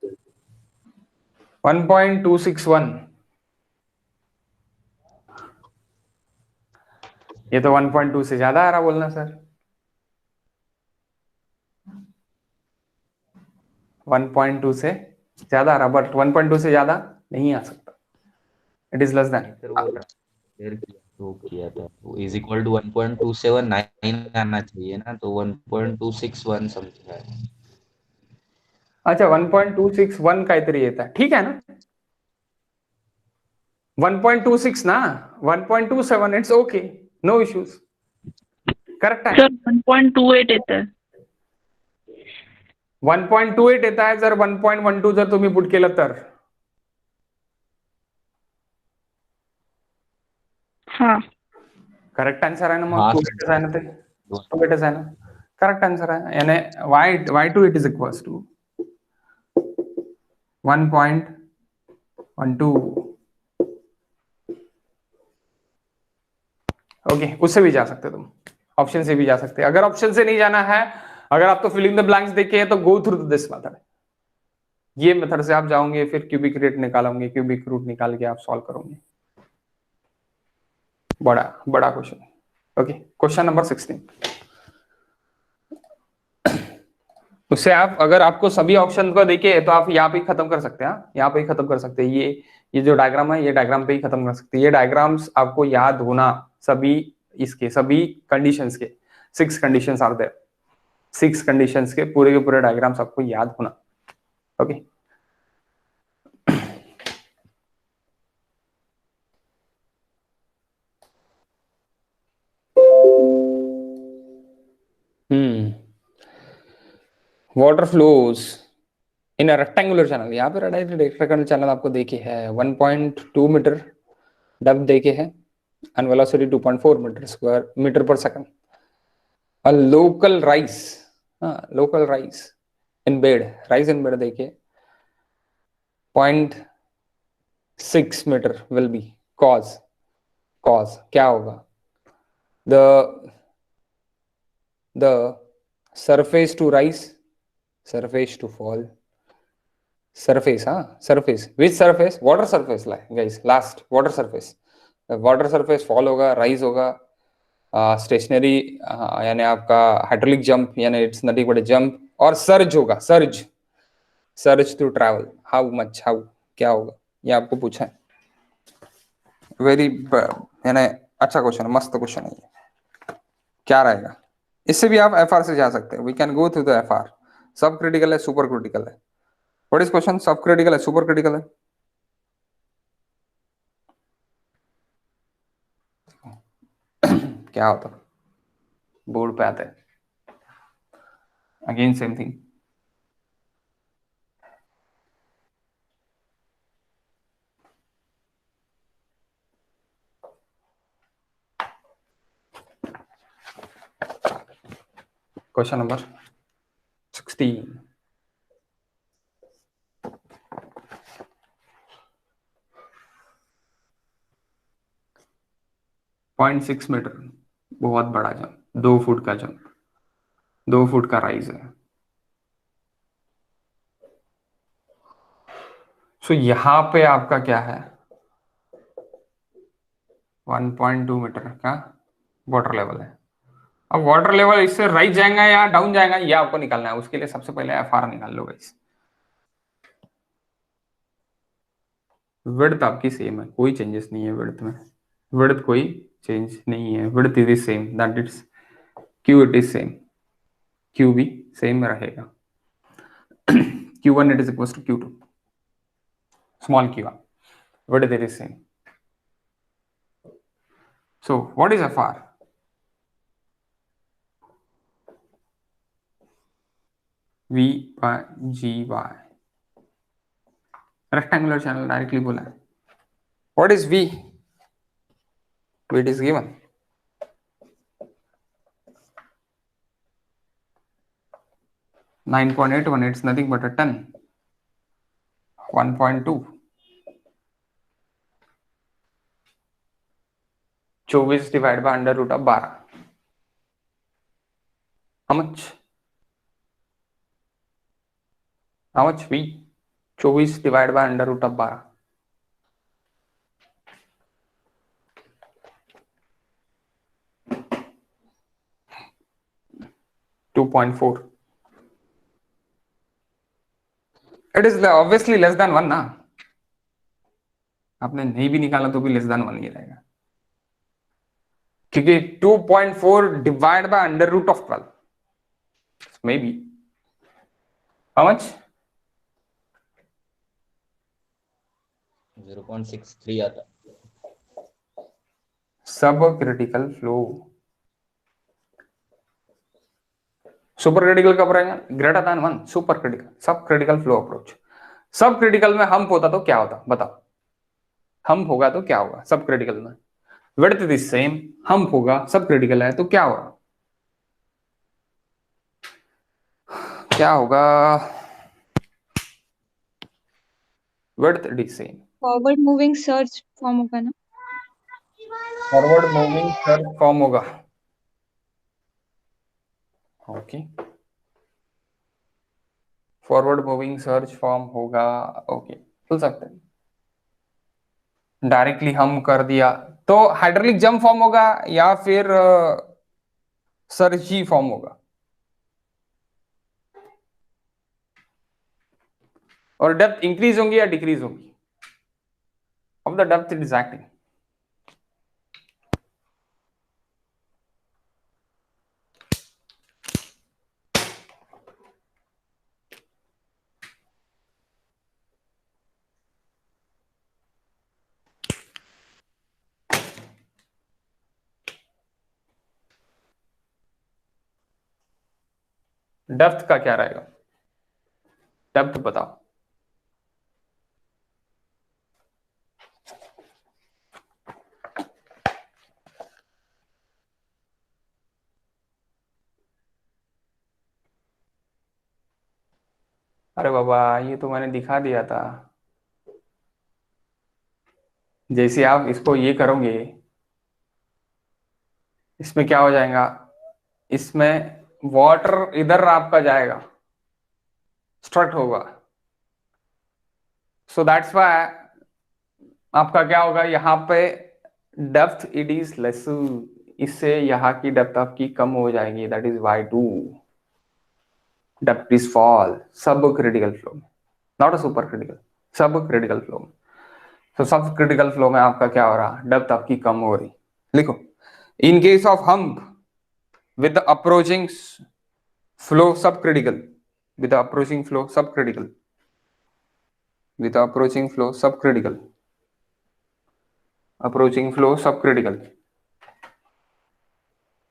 1.261, ये तो 1.2 से ज्यादा आ रहा बोलना सर. 1.2 से ज्यादा आ रहा, बट 1.2 से ज्यादा नहीं आ सकता. It is less then. Sir वो शेयर किया था वो इज इक्वल टू 1.279 आना चाहिए ना, तो 1.261 समथिंग है. अच्छा 1.261 काहीतरी येत आहे, ठीक आहे ना. 1.26 ना, 1.27 it's okay, no issues. Correct आहे. सर 1.28 येतं आहे. 1.28 येत आहे. जर 1.12 जर तुम्ही पुट केलं तर हा करेक्ट आन्सर आहे ना. हाँ, मग सर. टू आहे ना, ते टू आहे ना, करेक्ट आन्सर आहे. यानी y2 it is equals to 1.12. Okay, उससे भी जा सकते तुम, ऑप्शन से भी जा सकते. अगर ऑप्शन से नहीं जाना है, अगर आपको फिलिंग द ब्लैंक्स देखे हैं तो गो थ्रू दिस मेथड. ये मेथड से आप जाओगे, फिर क्यूबिक रेट निकालोगे, क्यूबिक रूट निकाल के आप सॉल्व करोगे. बड़ा क्वेश्चन. Okay, question number 16. उससे आप, अगर आपको सभी ऑप्शन को देखे तो आप यहाँ पे ही खत्म कर सकते हैं। यहाँ पे ही खत्म कर सकते हैं। ये जो डायग्राम है, ये डायग्राम पे ही खत्म कर सकते हैं। ये डायग्राम्स आपको याद होना, सभी इसके सभी कंडीशंस के 6 कंडीशंस आर देयर। 6 कंडीशंस के पूरे डायग्राम्स आपको याद होना। Okay water flows in a rectangular channel. यहाँ पे रेक्टेंगुलर चैनल आपको देखे है 1.2 मीटर डेप्थ देखे है and velocity 2.4 metre per second. A local rise, local rise in bed देखिए 0.6 मीटर विल बी कॉज क्या होगा, the surface to rise, surface to fall, surface which surface, water surface guys, last water surface fall होगा, rise होगा, stationary यानी आपका hydraulic jump यानी it's nothing but jump, और surge होगा, surge to travel, how much, how क्या होगा, ये आपको पूछा है। वेरी यानी अच्छा क्वेश्चन, मस्त क्वेश्चन है ये। क्या रहेगा, इससे भी आप एफआर से जा सकते हैं। We can go through the FR. Sub critical है, सुपर क्रिटिकल है। What is question? Sub critical है, सुपर क्रिटिकल है? क्या होता, बोर्ड पे आता है again same thing. Question number 16। Point 6 metre, बहुत बड़ा जंप, 2 फुट का जंप, 2 फुट का राइज है। सो यहां पे आपका क्या है, 1.2 मीटर का वाटर लेवल है। अब वाटर लेवल इससे राइज जाएगा या डाउन जाएगा, ये आपको निकालना है। उसके लिए सबसे पहले एफआर निकाल लो गाइस। विड्थ आपकी सेम है, कोई चेंजेस नहीं है विड्थ में, विड्थ कोई चेंज नहीं है, width is same, that is Q, it is same, Q भी सेम रहेगा। Q1 it is equals to Q2, small q1, width it is same. So what is FR? V by Gy, rectangular channel directly बोला है। What is V? It is given 9.81, it's nothing but a ton, 1.2, 24 divided by under root of 12, how much V? 24 divided by under root of 12, 2.4। It is obviously less than 1 ना, आपने नहीं भी निकाला तो भी less than 1 ही रहेगा, क्योंकि 2.4 divide by under root of 12, may be how much, 0.63 आता। Sub critical flow, super critical कब रहेगा, greater than 1, super critical, sub critical flow approach. Sub critical में हम्प होता तो क्या होता बताओ, हम्प होगा तो क्या होगा सब क्रिटिकल में, विड्थ इज सेम, हम्प होगा, सब क्रिटिकल है तो क्या होगा, क्या होगा, width is same, forward moving search form होगा ना, फॉरवर्ड मूविंग सर्च फॉर्म होगा। Okay, forward moving search form होगा। ओके, खुल सकते हैं, डायरेक्टली हम कर दिया तो हाइड्रोलिक जंप फॉर्म होगा या फिर सर्जी फॉर्म होगा, और डेप्थ इंक्रीज होंगी या डिक्रीज होगी? Of the depth it is acting. Depth का क्या रहेगा? डेप्थ बताओ. अरे बाबा, ये तो मैंने दिखा दिया था. जैसे आप इसको ये करोगे, इसमें क्या हो जाएगा? इसमें वाटर इधर आपका जाएगा, स्ट्रक्ट होगा. सो दैट्स व्हाई आपका क्या होगा यहाँ पे, डेप्थ इट इज लेस. इससे यहाँ की डेप्थ आपकी कम हो जाएगी. That is y2. Depth is fall सब क्रिटिकल फ्लो में, not a super critical, sub critical flow में. तो सब क्रिटिकल फ्लो में आपका क्या हो रहा? डेप्थ आपकी कम हो रही. लिखो, in case of hump with the approaching flow subcritical, with the approaching flow subcritical, with the approaching flow subcritical, approaching flow subcritical,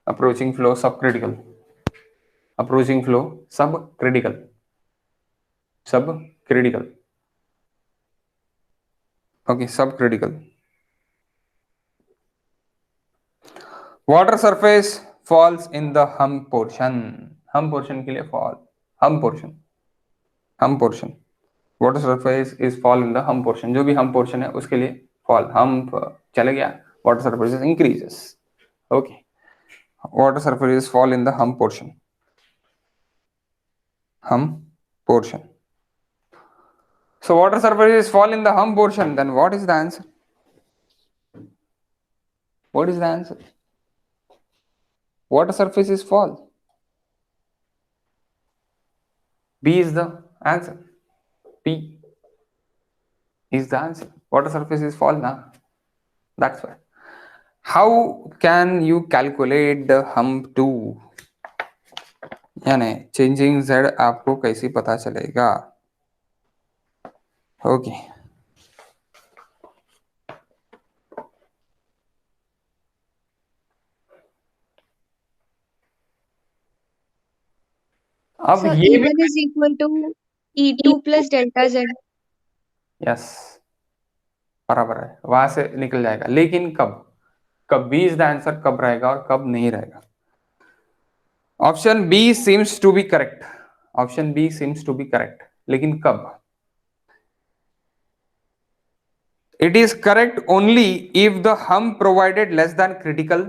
approaching flow subcritical, approaching flow subcritical, subcritical. Okay, subcritical. Water surface falls in the hum portion. Hum portion के लिए fall. Hum portion. Hum portion. Water surface is fall in the hum portion. जो भी hum portion है उसके लिए fall. Hump चले गया. Water surface increases. Okay. Water surface fall in the hum portion. Hum portion. So water surface fall in the hum portion. Then what is the answer? What is the answer? Water surface is fall. B is the answer. B is the answer. Water surface is fall now. That's why. How can you calculate the hump 2? यानी changing z आपको कैसे पता चलेगा? Okay. अब So ये भी E1 is equal to E2 plus delta Z. Yes बराबर है, वहां से निकल जाएगा. लेकिन कब? कब बी इज द आंसर, कब रहेगा और कब नहीं रहेगा? Option B seems to be correct. Option B seems to be correct, लेकिन कब? It is correct only if the हम provided less than critical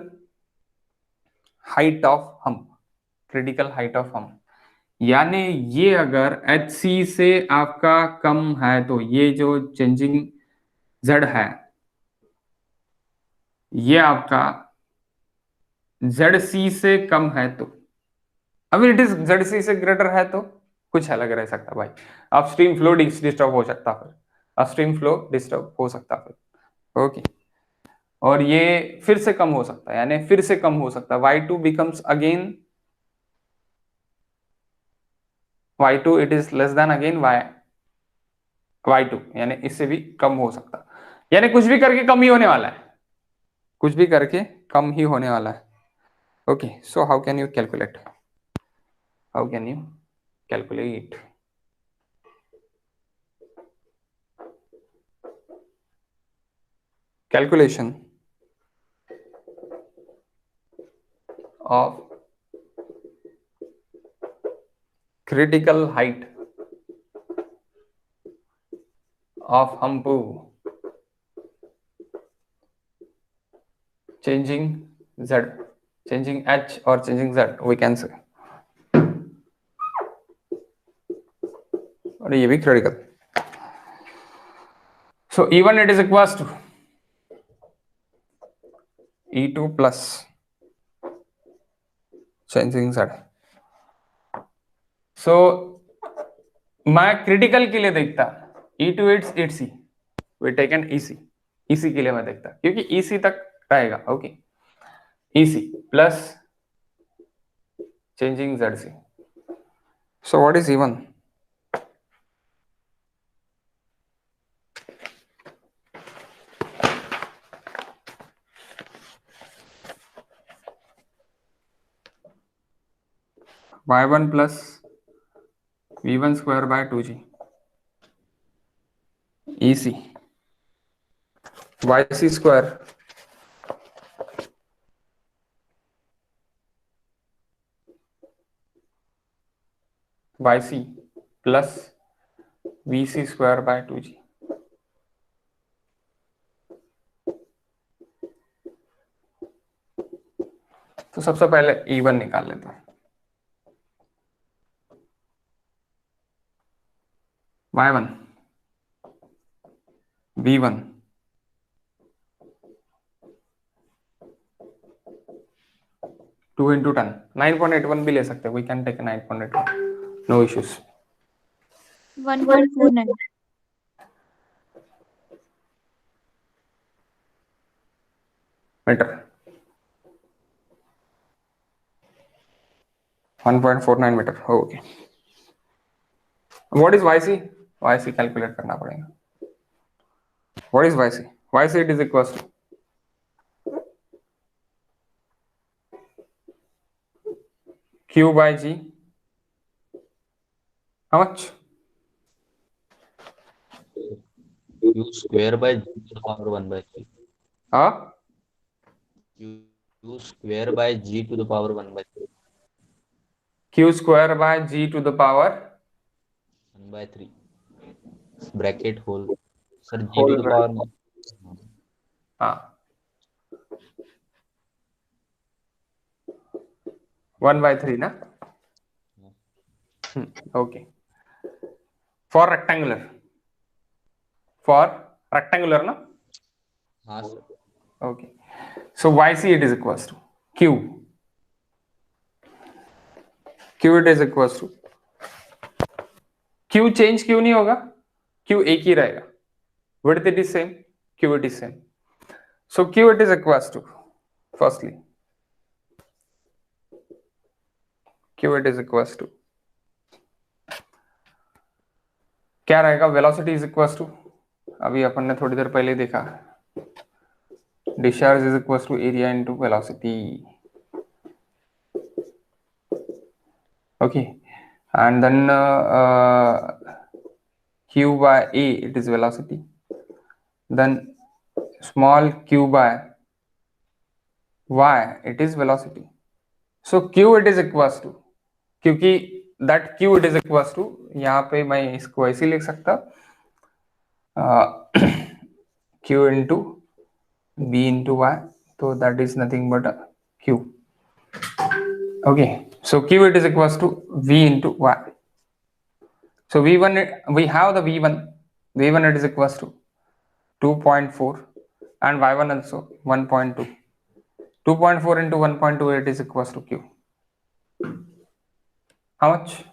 height of हम. क्रिटिकल हाइट ऑफ हम यानी ये अगर एच सी से आपका कम है तो ये जो चेंजिंग z है ये आपका ZC से कम है तो, अभी इट इज ZC से ग्रेटर है तो कुछ अलग रह सकता भाई. अपस्ट्रीम फ्लो डिस्टर्ब हो सकता, फिर अपस्ट्रीम फ्लो डिस्टर्ब हो सकता फिर. ओके. और ये फिर से कम हो सकता है, यानी फिर से कम हो सकता है. y2 becomes again y2 it is less than again y2 यानी इससे भी कम हो सकता. यानी कुछ भी करके कम ही होने वाला है, कुछ भी करके कम ही होने वाला है. Okay. So how can you calculate? How can you calculate? Calculation of critical height of hump changing z, changing h or changing z we can say. और ये भी critical. So E1 it is equals to E2 plus changing z. So मैं critical के लिए देखता E to its EC, we taken EC के लिए मैं देखता क्योंकि EC तक रहेगा. ओके, EC प्लस changing ZC. So what is E1? Y1 plus V1 square by 2G EC YC square YC plus VC square by 2G. तो सबसे पहले E1 निकाल लेते हैं. Y1 V1 2 into 10 9.81 भी ले सकते हैं. We can take 9.81, no issues. 1.49. Metre 1.49 metre. Okay, what is YC? YC calculate करना पड़ेगा. What is YC? YC it is equals to Q by G. How much? Q square by G to the power 1 by 3. Huh? Q square by G to the power 1 by 3. Q square by G to the power 1 by 3. Bracket whole. Sir, G Whole to the power. हाँ 1 by 3 ना. Okay, for rectangular ना. हाँ sir. Okay, so YC it is equals to Q it is equals to Q change क्यों नहीं होगा? Q एक ही रहेगा. Width it is same, Q it is same. So Q it is equals to, firstly Q it is equals to क्या रहेगा? Velocity is equals to, अभी अपन ने थोड़ी देर पहले देखा, discharge is equals to area into velocity. Okay, and then Q by A it is velocity, then small q by y it is velocity. So Q it is equals to, क्योंकि that Q it is equals to, यहाँ पे मैं इसको ऐसे लिख सकता Q into B into Y, so that is nothing but Q. Okay, so Q it is equals to V into Y. So V1, we have the V1 it is equals to 2.4 and Y1 also 1.2. 2.4 into 1.2 it is equals to Q. How much?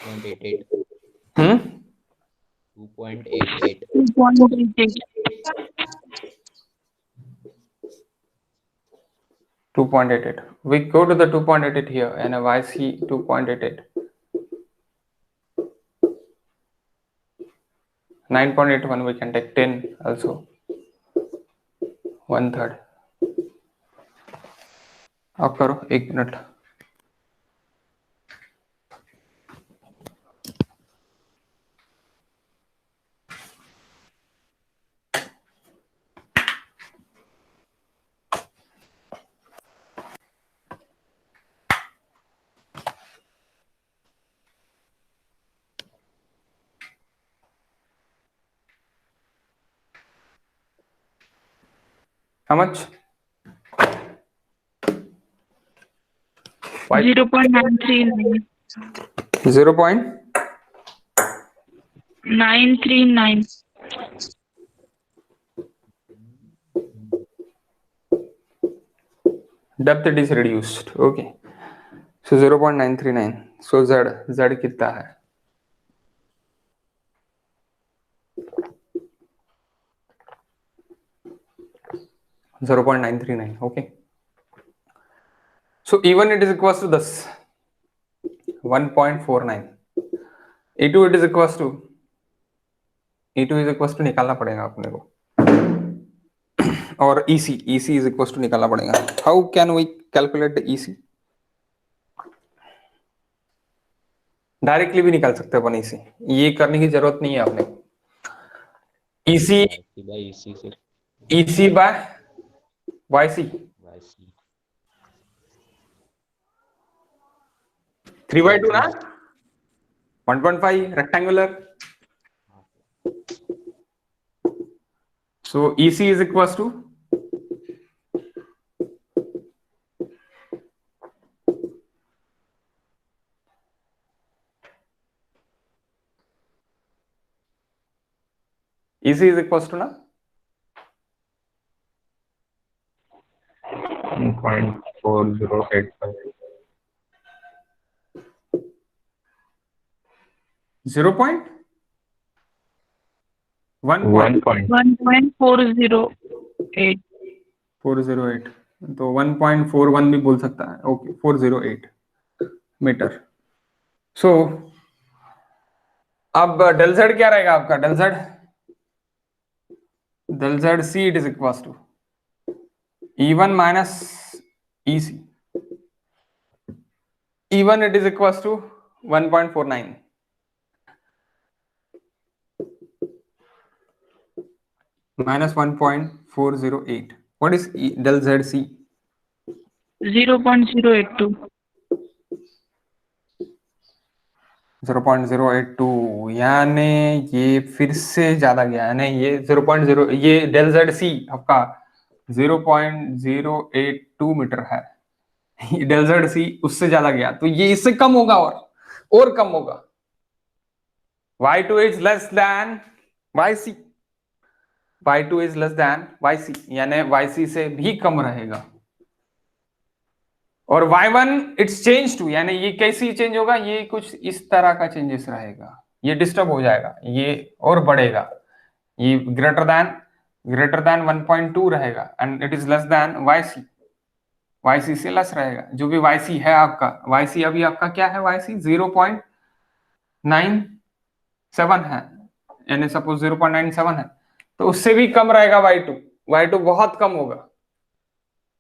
2.88. 2.88. 2.88. 2.88. We go to the 2.88 here and a YC 2.88. 9.81 we can take 10 also. 1/3. अब करो 1 minute. How much? 0.939. 939. Depth it is reduced. Okay, so 0.939. So z कितना है? Zero 0.939. Okay. So E1 it is equals to this 1.49. E2 it is equals to निकालना पड़ेगा अपने को, और EC is equals to निकालना पड़ेगा. How can we calculate the EC? Directly भी निकाल सकते हैं अपन EC, ये करने की जरूरत नहीं है अपने को. EC by YC 3/2 ना, 1.5 rectangular. So EC is equals to ना 1.4085. 0.1 1.408. 408, तो 1.41 भी बोल सकता है. Okay, 408 metre. सो अब डेल जेड क्या रहेगा आपका? Del Z C it is equals to E1 minus EC. E1 it is equals to 1.49 minus 1.408. What is del ZC? 0.082. 0.082, यानी ये फिर से ज्यादा गया, यानी ये 0.0, ये डेल ZC आपका 0.082 मीटर है. डेल ZC उससे ज्यादा गया, तो ये इससे कम होगा और कम होगा. Y2 is less than YC. Y2 is less than YC, यानी YC से भी कम रहेगा. और Y1 इट्स चेंज टू, यानी ये कैसी चेंज होगा? ये कुछ इस तरह का चेंजेस रहेगा, ये डिस्टर्ब हो जाएगा, ये और बढ़ेगा, ये ग्रेटर देन 1.2 रहेगा and it is less then YC. YC से लेस रहेगा. जो भी YC है आपका, YC अभी आपका क्या है? YC 0.97 है, यानी सपोज 0.97 है, तो उससे भी कम रहेगा Y2 बहुत कम होगा.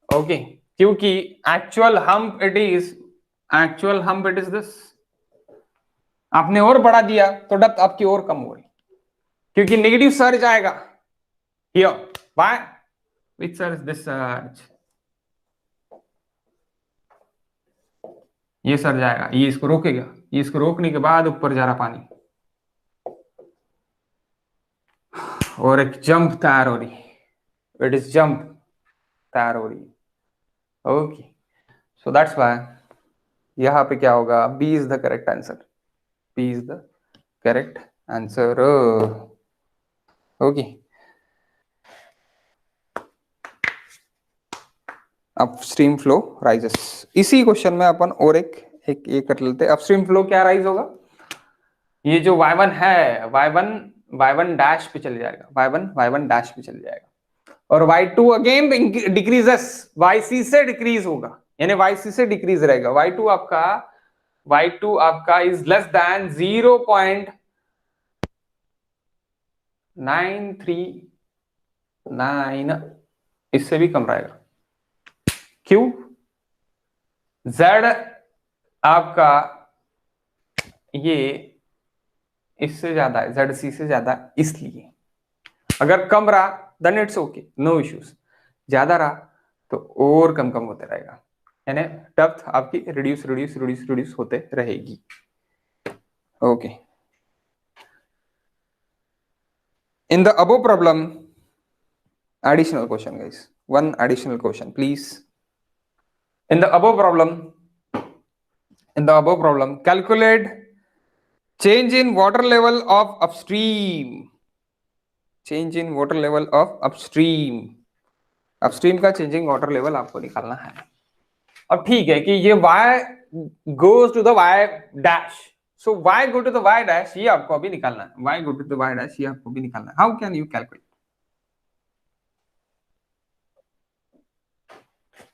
ओके, क्योंकि actual hump it is this. आपने और बढ़ा दिया तो डेप्थ आपकी और कम हो गई, क्योंकि नेगेटिव सर्ज आएगा here. Why? Which surge? This surge. ये सर्ज आएगा, ये इसको रोकेगा, ये इसको रोकने के बाद ऊपर जा रहा पानी और एक जंप तैयार हो रही. इट इज जंप तैयार हो रही. ओके, सो दैट्स व्हाई यहां पे क्या होगा? B is the correct answer. B is the correct answer. Okay, upstream flow rises. इसी क्वेश्चन में अपन और एक ये कर लेते हैं. अपस्ट्रीम फ्लो क्या राइज होगा? ये जो y1 है, y1 डैश पे चले जाएगा, y1 डैश पे चले जाएगा, और y2 अगेन डिक्रीजेस, yc से डिक्रीज होगा, यानी yc से डिक्रीज रहेगा. y2 आपका इज लेस देन 0.939, इससे भी कम रहेगा. क्यों? z आपका ये इससे ज्यादा है, ZC से ज्यादा, इसलिए. अगर कम रहा then it's okay, no issues. ज्यादा रहा तो और कम होते रहेगा, यानी डेप्थ आपकी रिड्यूस होते रहेगी. Okay, in the above problem, additional question guys, one additional question please. In the above problem calculate change in water level of upstream. Change in water level of upstream. Upstream का changing water level आपको निकालना है. अब ठीक है कि ये y goes to the y dash, so y go to the y dash ये आपको अभी निकालना है, y go to the y dash ये आपको भी निकालना है. How can you calculate?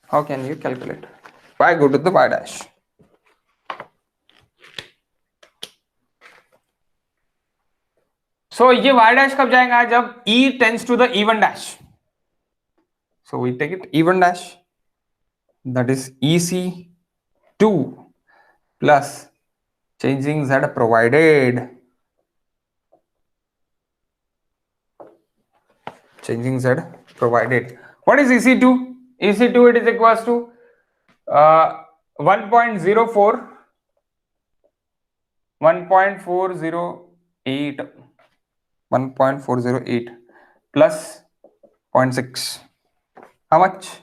How can you calculate? Y go to the y dash. So ये y dash कब जाएगा? जब e tends to the e1 dash. So we take it e1 dash, that is ec2 plus changing z provided, changing z provided. What is ec2? ec2 it is equals to 1.04 1.408 1.408 plus 0.6. How much?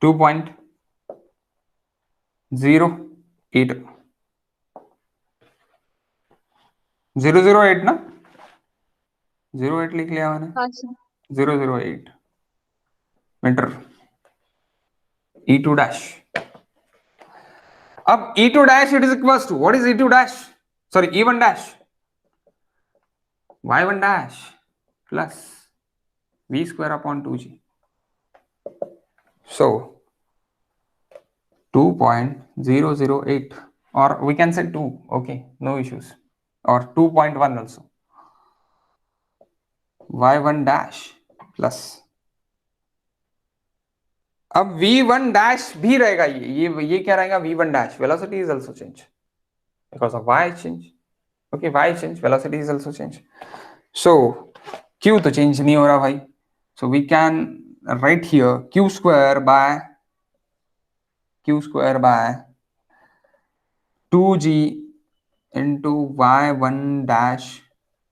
2.08. 008 ना, 08 लिख लिया मैंने. हाँ sir. 008 metre E2 dash. अब E2 dash it is equals to, what is E2 dash? Sorry, E1 dash. Y1 dash plus V square upon 2G. So 2.008, or we can say 2. Okay, no issues. Or 2.1 also. Y1 dash plus, अब V1 dash भी रहेगा, ये क्या रहेगा? V1 dash velocity is also change because of y change. Okay, y change, velocity is also change. So q तो change नहीं हो रहा भाई. So we can write here q square by 2g into y1 dash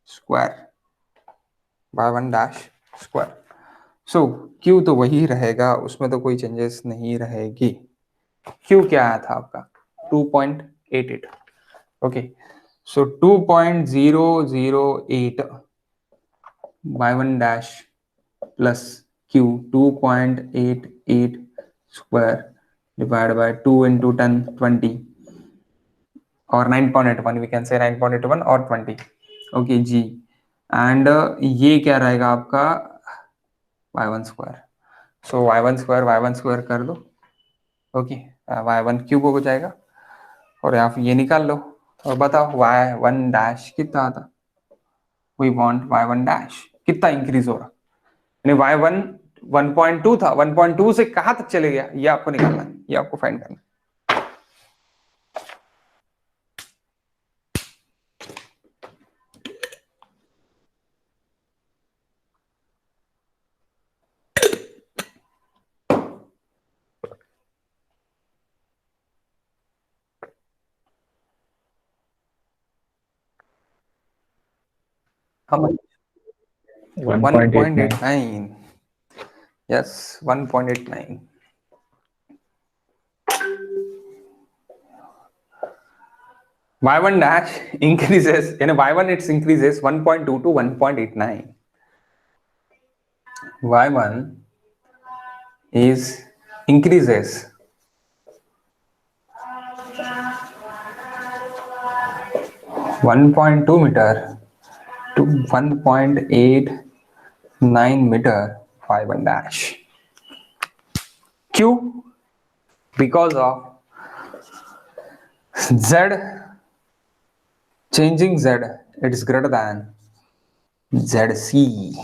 square. y1 dash square. So q तो वही रहेगा, उसमें तो कोई चेंजेस नहीं रहेगी. q क्या आया था आपका? 2.88. Okay, so 2.008 y1 dash plus q 2.88 square divided by 2 into 10 20 or 9.81, we can say 9.81 or 20. okay g, and ये क्या रहेगा आपका? y1 square. so y1 square कर दो. ओके, y1 क्यूब हो जाएगा और आप ये निकाल लो और बताओ y1 dash कितना आता? we want y1 dash कितना इंक्रीज हो रहा? यानी y1 1.2 था, 1.2 से कहां तक चले गया ये आपको निकालना है, ये आपको फाइंड करना है. How much? 1.89. Yes, 1.89. y1 dash increases, in y1 it increases 1.2 to 1.89. y1 is increases 1.2 meter to 1.89 meter y1 dash. Q, because of z changing z, it is greater than zc.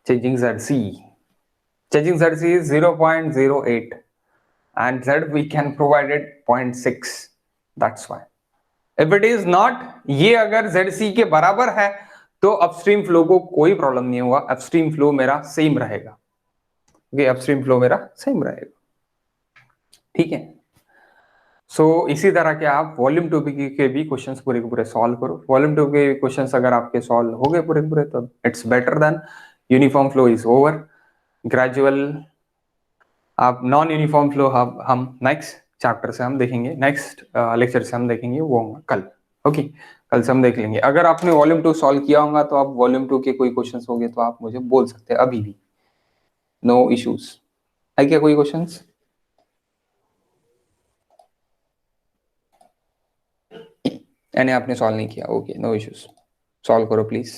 Changing zc is 0.08 and z we can provide it 0.6. that's why if it is not, ये अगर zc के बराबर है तो upstream flow को कोई problem नहीं होगा, अपस्ट्रीम फ्लो मेरा सेम रहेगा. ओके, अपस्ट्रीम फ्लो मेरा सेम रहेगा. ठीक है. सो इसी तरह के आप वॉल्यूम 2 के भी क्वेश्चंस पूरे के पूरे सॉल्व करो. वॉल्यूम 2 के क्वेश्चंस अगर आपके सॉल्व हो गए पूरे के पूरे तो it's better than uniform flow is over. Gradual आप नॉन यूनिफॉर्म फ्लो हम नेक्स्ट चैप्टर से हम देखेंगे, नेक्स्ट लेक्चर से हम देखेंगे, वो होगा कल. ओके, कल से हम देख लेंगे. अगर आपने वॉल्यूम 2 सॉल्व किया होगा तो आप वॉल्यूम 2 के कोई क्वेश्चंस हो गए तो आप मुझे बोल सकते हैं अभी भी. नो इश्यूज है क्या? कोई क्वेश्चंस? यानी आपने सॉल्व नहीं किया, ओके नो इश्यूज, सॉल्व करो प्लीज।